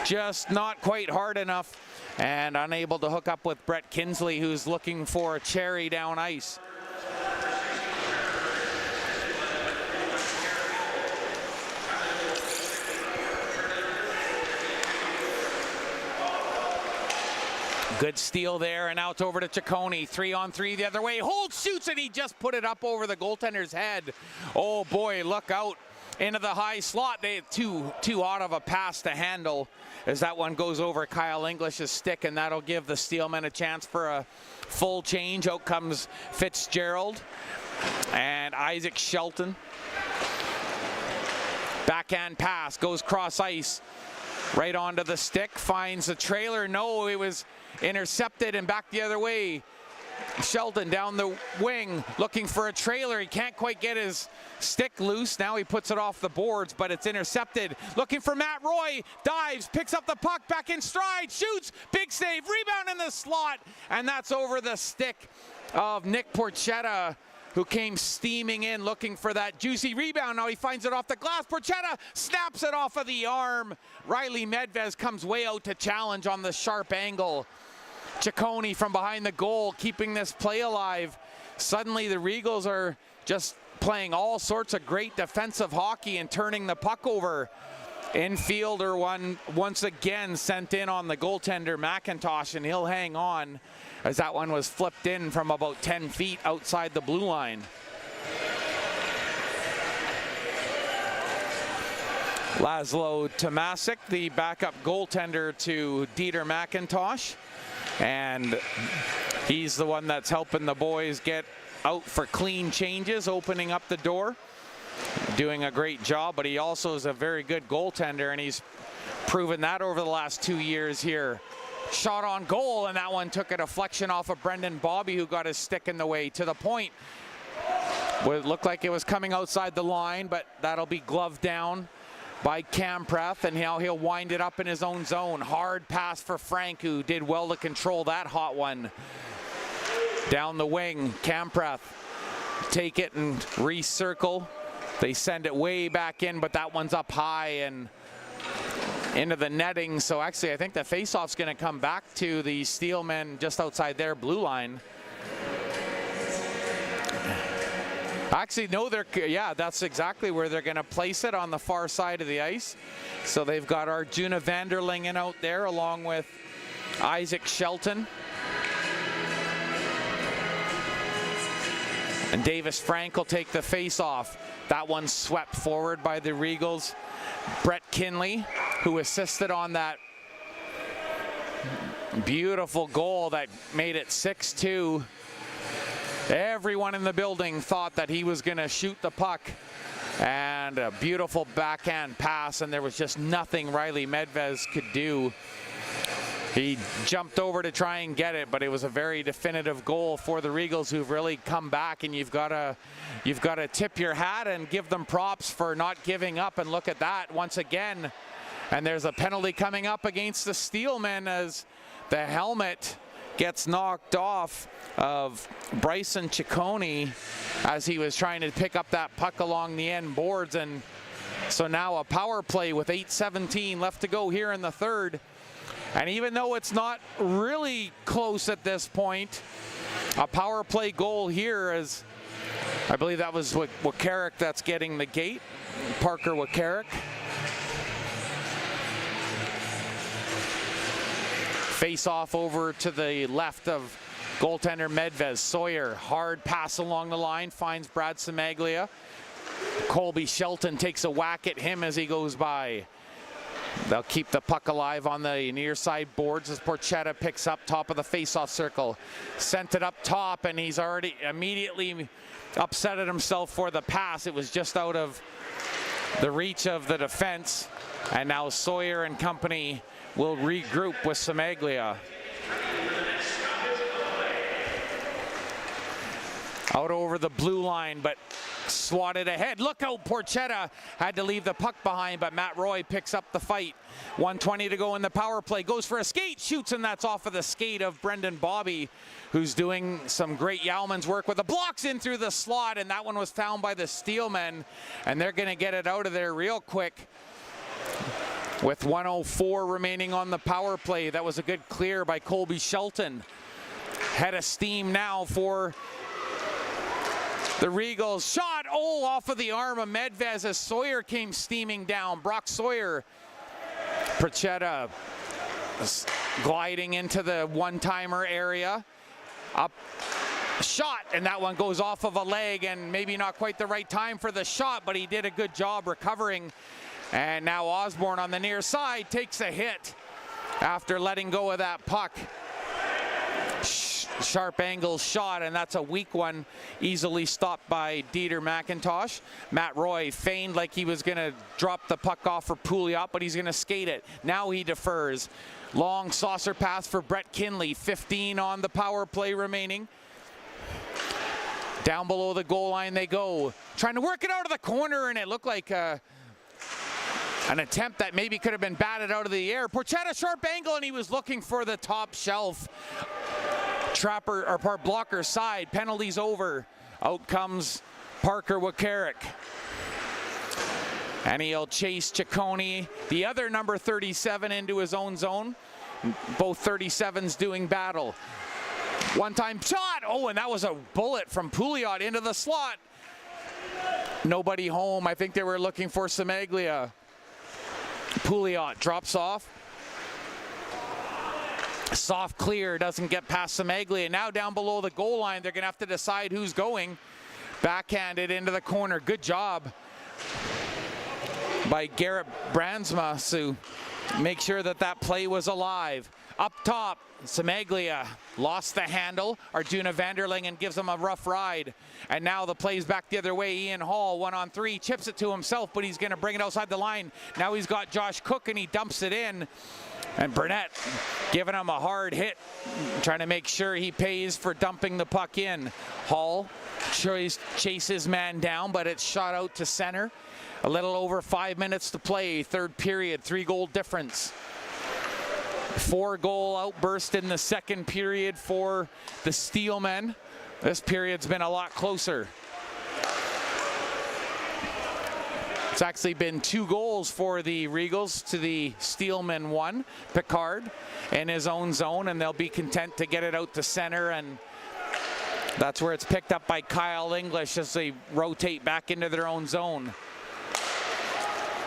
just not quite hard enough, and unable to hook up with Brett Kinsley, who's looking for a cherry down ice. Good steal there, and now it's over to Ciccone. 3-on-3 the other way. Holtz shoots, and he just put it up over the goaltender's head. Oh boy, look out into the high slot. They had too out of a pass to handle as that one goes over Kyle English's stick, and that'll give the Steelmen a chance for a full change. Out comes Fitzgerald and Isaac Shelton. Backhand pass goes cross ice right onto the stick, finds the trailer. No, it was intercepted and back the other way. Shelton down the wing looking for a trailer. He can't quite get his stick loose. Now he puts it off the boards, but it's intercepted. Looking for Matt Roy, dives, picks up the puck, back in stride, shoots, big save, rebound in the slot, and that's over the stick of Nick Porchetta, who came steaming in looking for that juicy rebound. Now he finds it off the glass. Porchetta snaps it off of the arm. Riley Medvez comes way out to challenge on the sharp angle. Ciccone from behind the goal, keeping this play alive. Suddenly the Regals are just playing all sorts of great defensive hockey and turning the puck over. Infielder one once again sent in on the goaltender McIntosh, and he'll hang on as that one was flipped in from about 10 feet outside the blue line. Laszlo Tomasic, the backup goaltender to Dieter McIntosh, and he's the one that's helping the boys get out for clean changes, opening up the door, doing a great job. But he also is a very good goaltender, and he's proven that over the last 2 years here. Shot on goal, and that one took a deflection off of Brendan Bobby, who got his stick in the way to the point. Well, it looked like it was coming outside the line, but that'll be gloved down by Camprath, and now he'll wind it up in his own zone. Hard pass for Frank, who did well to control that hot one. Down the wing, Camprath take it and recircle. They send it way back in, but that one's up high and into the netting. So actually, I think the faceoff's going to come back to the Steelmen just outside their blue line. Actually, no, yeah, that's exactly where they're going to place it, on the far side of the ice. So they've got Arjuna Vanderlingen out there along with Isaac Shelton. And Davis Frank will take the face-off. That one's swept forward by the Regals. Brett Kinley, who assisted on that beautiful goal that made it 6-2. Everyone in the building thought that he was going to shoot the puck, and a beautiful backhand pass, and there was just nothing Riley Medvez could do. He jumped over to try and get it, but it was a very definitive goal for the Regals, who've really come back, and you've got to tip your hat and give them props for not giving up. And look at that once again, and there's a penalty coming up against the Steelmen as the helmet gets knocked off of Bryson Ciccone as he was trying to pick up that puck along the end boards. And so now a power play with 8:17 left to go here in the third. And even though it's not really close at this point, a power play goal here is, I believe that was Wakarik that's getting the gate, Parker Wakarik. Face off over to the left of goaltender Medvez. Sawyer, hard pass along the line, finds Brad Semaglia. Colby Shelton takes a whack at him as he goes by. They'll keep the puck alive on the near side boards as Porchetta picks up top of the face-off circle. Sent it up top, and he's already immediately upset at himself for the pass. It was just out of the reach of the defense. And now Sawyer and company will regroup with Semaglia. Out over the blue line, but swatted ahead. Look out, Porchetta had to leave the puck behind, but Matt Roy picks up the fight. 1:20 to go in the power play. Goes for a skate, shoots, and that's off of the skate of Brendan Bobby, who's doing some great Yowman's work with the blocks in through the slot, and that one was found by the Steelmen, and they're going to get it out of there real quick. With 1:04 remaining on the power play. That was a good clear by Colby Shelton. Head of steam now for the Regals. Shot, off of the arm of Medvez as Sawyer came steaming down. Brock Sawyer. Porchetta gliding into the one-timer area. Up, shot, and that one goes off of a leg, and maybe not quite the right time for the shot, but he did a good job recovering. And now Osborne on the near side takes a hit after letting go of that puck. Sharp angle shot, and that's a weak one, easily stopped by Dieter McIntosh. Matt Roy feigned like he was going to drop the puck off for Pouliot, but he's going to skate it. Now he defers. Long saucer pass for Brett Kinley. 15 on the power play remaining. Down below the goal line they go. Trying to work it out of the corner, and it looked like an attempt that maybe could have been batted out of the air. Porchetta, sharp angle, and he was looking for the top shelf. Trapper or blocker side. Penalties over. Out comes Parker Wakarik. And he'll chase Ciccone, the other number 37, into his own zone. Both 37s doing battle. One-time shot. And that was a bullet from Pouliot into the slot. Nobody home. I think they were looking for Semaglia. Pouliot drops off. Soft clear, doesn't get past Semaglia. Now down below the goal line, they're going to have to decide who's going. Backhanded into the corner. Good job by Garrett Brandsma to make sure that that play was alive. Up top, Semaglia lost the handle. Arjuna Vanderlingen gives him a rough ride. And now the play's back the other way. Ian Hall, 1-on-3, chips it to himself, but he's going to bring it outside the line. Now he's got Josh Cook, and he dumps it in. And Burnett giving him a hard hit, trying to make sure he pays for dumping the puck in. Hall chases man down, but it's shot out to center. A little over 5 minutes to play, third period, 3-goal difference. 4-goal outburst in the second period for the Steelmen. This period's been a lot closer. It's actually been 2 goals for the Regals to the Steelmen 1. Picard in his own zone, and they'll be content to get it out to center, and that's where it's picked up by Kyle English as they rotate back into their own zone.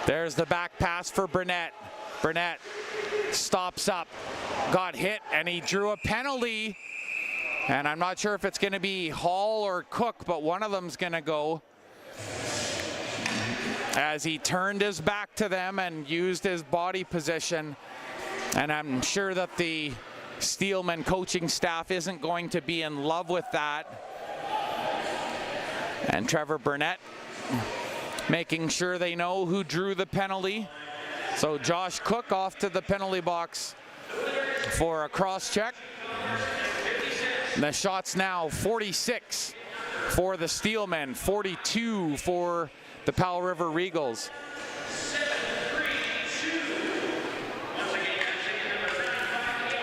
There's the back pass for Burnett. Burnett stops up, got hit, and he drew a penalty. And I'm not sure if it's going to be Hall or Cook, but one of them's going to go, as he turned his back to them and used his body position. And I'm sure that the Steelman coaching staff isn't going to be in love with that. And Trevor Burnett making sure they know who drew the penalty. So Josh Cook off to the penalty box for a cross check. And the shots now 46 for the Steelmen, 42 for the Powell River Regals.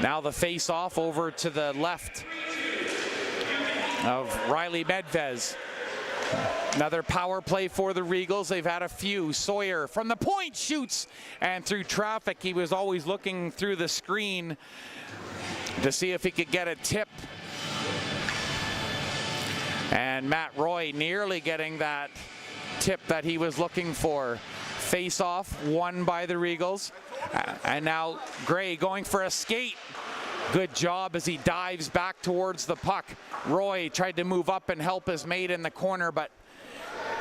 Now the face-off over to the left of Riley Medvez. Another power play for the Regals. They've had a few. Sawyer from the point shoots, and through traffic, he was always looking through the screen to see if he could get a tip. And Matt Roy nearly getting that tip that he was looking for. Face-off won by the Regals. And now Gray going for a skate. Good job as he dives back towards the puck. Roy tried to move up and help his mate in the corner, but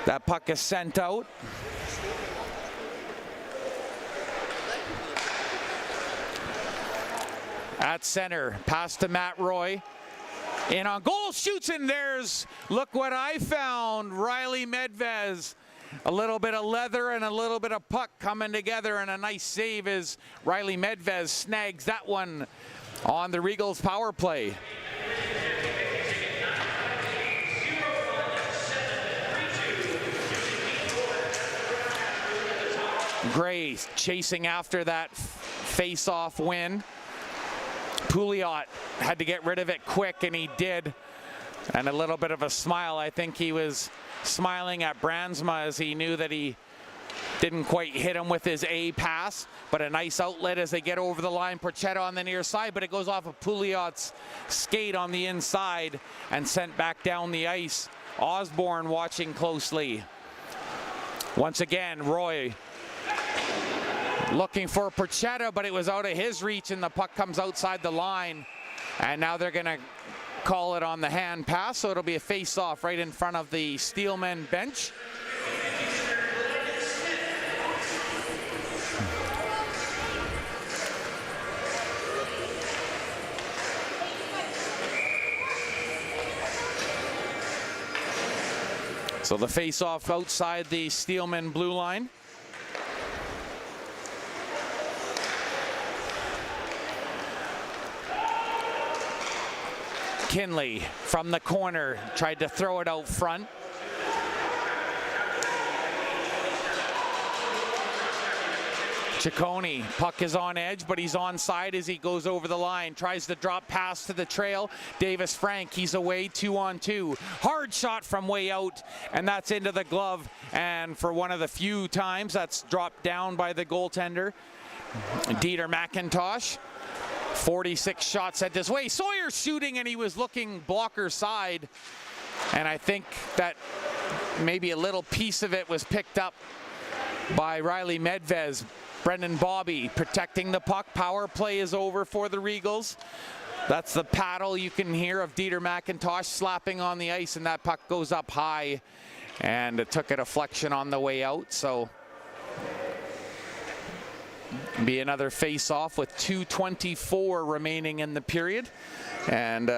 that puck is sent out. At center, pass to Matt Roy. In on goal, shoots, and there's, look what I found, Riley Medvez. A little bit of leather and a little bit of puck coming together, and a nice save as Riley Medvez snags that one on the Regals power play. Gray chasing after that face-off win. Pouliot had to get rid of it quick, and he did. And a little bit of a smile. I think he was smiling at Brandsma as he knew that he didn't quite hit him with his A pass, but a nice outlet as they get over the line. Porchetta on the near side, but it goes off of Pouliot's skate on the inside and sent back down the ice. Osborne watching closely. Once again, Roy looking for Porchetta, but it was out of his reach, and the puck comes outside the line. And now they're going to call it on the hand pass, so it'll be a face-off right in front of the Steelmen bench. So the face-off outside the Steelmen blue line. Kinley from the corner tried to throw it out front. Ciccone, puck is on edge, but he's onside as he goes over the line. Tries to drop pass to the trail. Davis Frank, he's away 2-on-2. Hard shot from way out, and that's into the glove. And for one of the few times, that's dropped down by the goaltender, Dieter McIntosh. 46 shots at this way. Sawyer shooting, and he was looking blocker side. And I think that maybe a little piece of it was picked up by Riley Medvez. Brendan Bobby protecting the puck. Power play is over for the Regals. That's the paddle you can hear of Dieter McIntosh slapping on the ice, and that puck goes up high. And it took a deflection on the way out, so be another face-off with 2:24 remaining in the period. And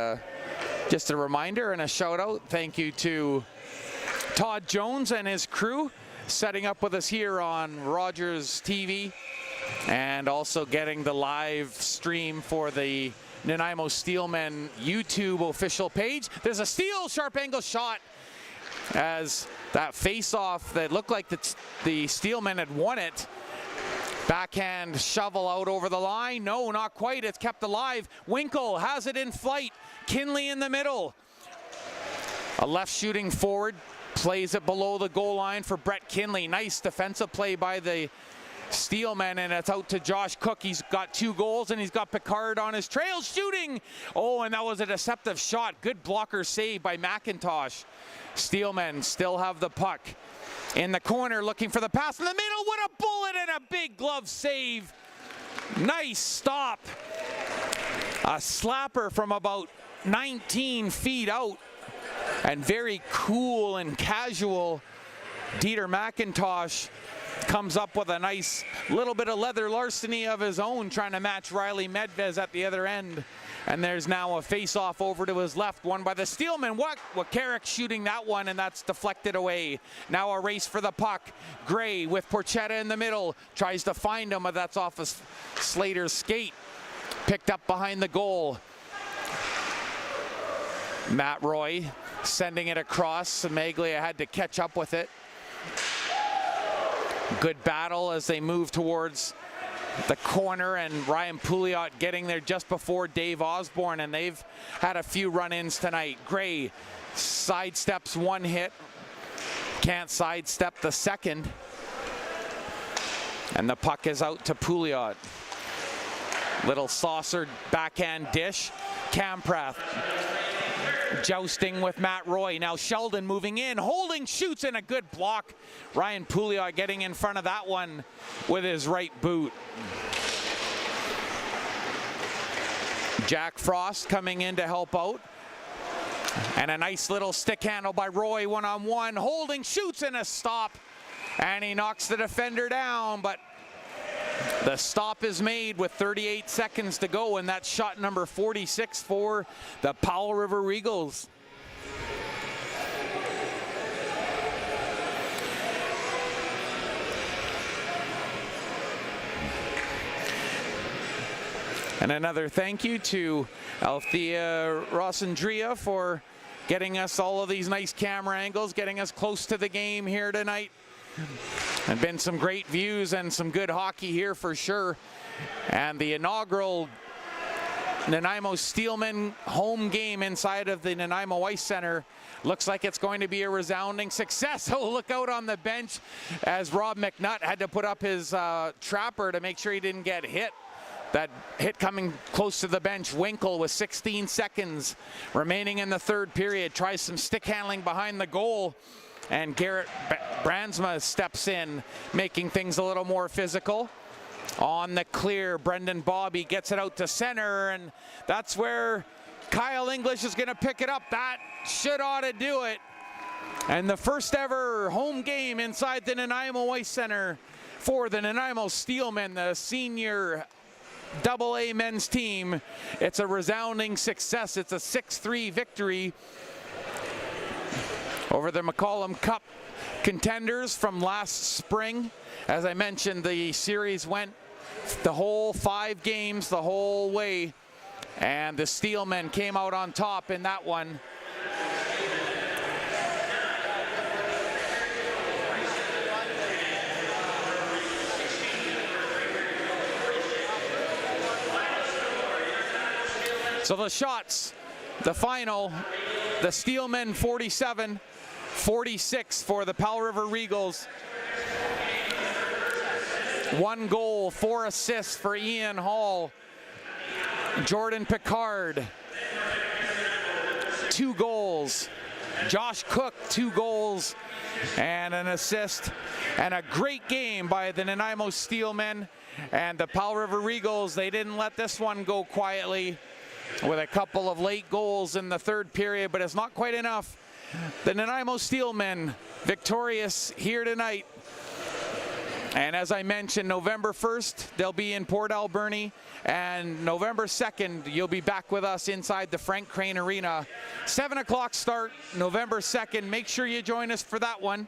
just a reminder and a shout-out, thank you to Todd Jones and his crew setting up with us here on Rogers TV, and also getting the live stream for the Nanaimo Steelmen YouTube official page. There's a steal, sharp angle shot, as that face-off that looked like the Steelmen had won it. Backhand shovel out over the line. No, not quite. It's kept alive. Winkle has it in flight. Kinley in the middle. A left shooting forward. Plays it below the goal line for Brett Kinley. Nice defensive play by the Steelmen, and it's out to Josh Cook. He's got 2 goals, and he's got Picard on his trail shooting. Oh, and that was a deceptive shot. Good blocker save by McIntosh. Steelmen still have the puck. In the corner, looking for the pass in the middle. What a bullet and a big glove save. Nice stop. A slapper from about 19 feet out. And very cool and casual. Dieter McIntosh comes up with a nice little bit of leather larceny of his own, trying to match Riley Medvez at the other end. And there's now a face-off over to his left, won by the Steelmen. Wakarik shooting that one, and that's deflected away. Now a race for the puck. Gray with Porchetta in the middle. Tries to find him, but that's off of Slater's skate. Picked up behind the goal. Matt Roy sending it across. Maglia had to catch up with it. Good battle as they move towards the corner, and Ryan Pouliot getting there just before Dave Osborne, and they've had a few run-ins tonight. Gray sidesteps one hit, can't sidestep the second, and the puck is out to Pouliot. Little saucer backhand dish. Kamprath jousting with Matt Roy. Now Sheldon moving in, holding, shoots, and a good block. Ryan Pouliot getting in front of that one with his right boot. Jack Frost coming in to help out. And a nice little stick handle by Roy, one-on-one, holding, shoots, and a stop. And he knocks the defender down, but the stop is made with 38 seconds to go, and that's shot number 46 for the Powell River Regals. And another thank you to Althea Rossandria for getting us all of these nice camera angles, getting us close to the game here tonight. And been some great views and some good hockey here for sure. And the inaugural Nanaimo Steelmen home game inside of the Nanaimo Ice Centre looks like it's going to be a resounding success. Oh, look out on the bench as Rob McNutt had to put up his trapper to make sure he didn't get hit. That hit coming close to the bench. Winkle with 16 seconds remaining in the third period tries some stick handling behind the goal, and Garrett Brandsma steps in, making things a little more physical. On the clear, Brendan Bobby gets it out to center, and that's where Kyle English is going to pick it up. That should ought to do it. And the first ever home game inside the Nanaimo Ice Centre for the Nanaimo Steelmen, the senior AA men's team. It's a resounding success. It's a 6-3 victory over the McCollum Cup contenders from last spring. As I mentioned, the series went the whole 5 games the whole way, and the Steelmen came out on top in that one. So the shots, the final, the Steelmen 47-46 for the Powell River Regals. 1 goal, 4 assists for Ian Hall. Jordan Picard, 2 goals. Josh Cook, 2 goals and an assist. And a great game by the Nanaimo Steelmen. And the Powell River Regals, they didn't let this one go quietly with a couple of late goals in the third period, but it's not quite enough. The Nanaimo Steelmen victorious here tonight. And as I mentioned, November 1st, they'll be in Port Alberni, and November 2nd, you'll be back with us inside the Frank Crane Arena. 7 o'clock start, November 2nd. Make sure you join us for that one.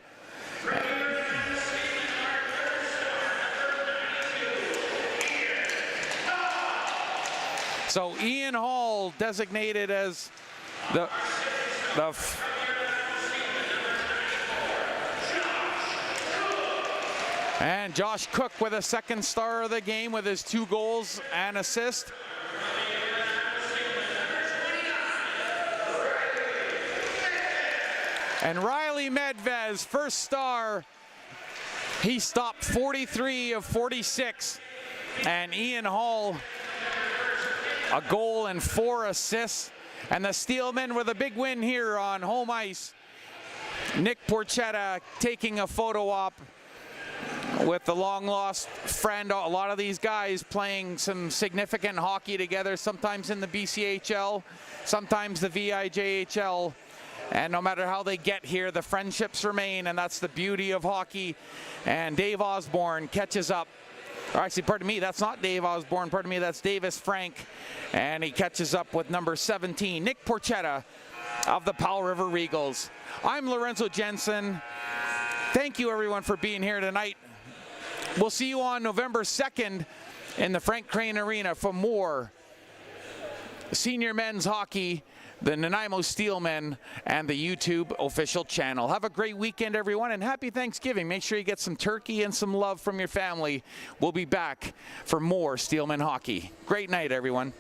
So Ian Hall designated as the and Josh Cook with a second star of the game with his 2 goals and assist. And Riley Medvez, first star. He stopped 43 of 46. And Ian Hall, a goal and 4 assists. And the Steelmen with a big win here on home ice. Nick Porchetta taking a photo op with the long-lost friend. A lot of these guys playing some significant hockey together, sometimes in the BCHL, sometimes the VIJHL. And no matter how they get here, the friendships remain, and that's the beauty of hockey. And Dave Osborne catches up. Or actually, pardon me, that's not Dave Osborne. Pardon me, that's Davis Frank. And he catches up with number 17, Nick Porchetta of the Powell River Regals. I'm Lorenzo Jensen. Thank you, everyone, for being here tonight. We'll see you on November 2nd in the Frank Crane Arena for more senior men's hockey, the Nanaimo Steelmen, and the YouTube official channel. Have a great weekend, everyone, and happy Thanksgiving. Make sure you get some turkey and some love from your family. We'll be back for more Steelmen hockey. Great night, everyone.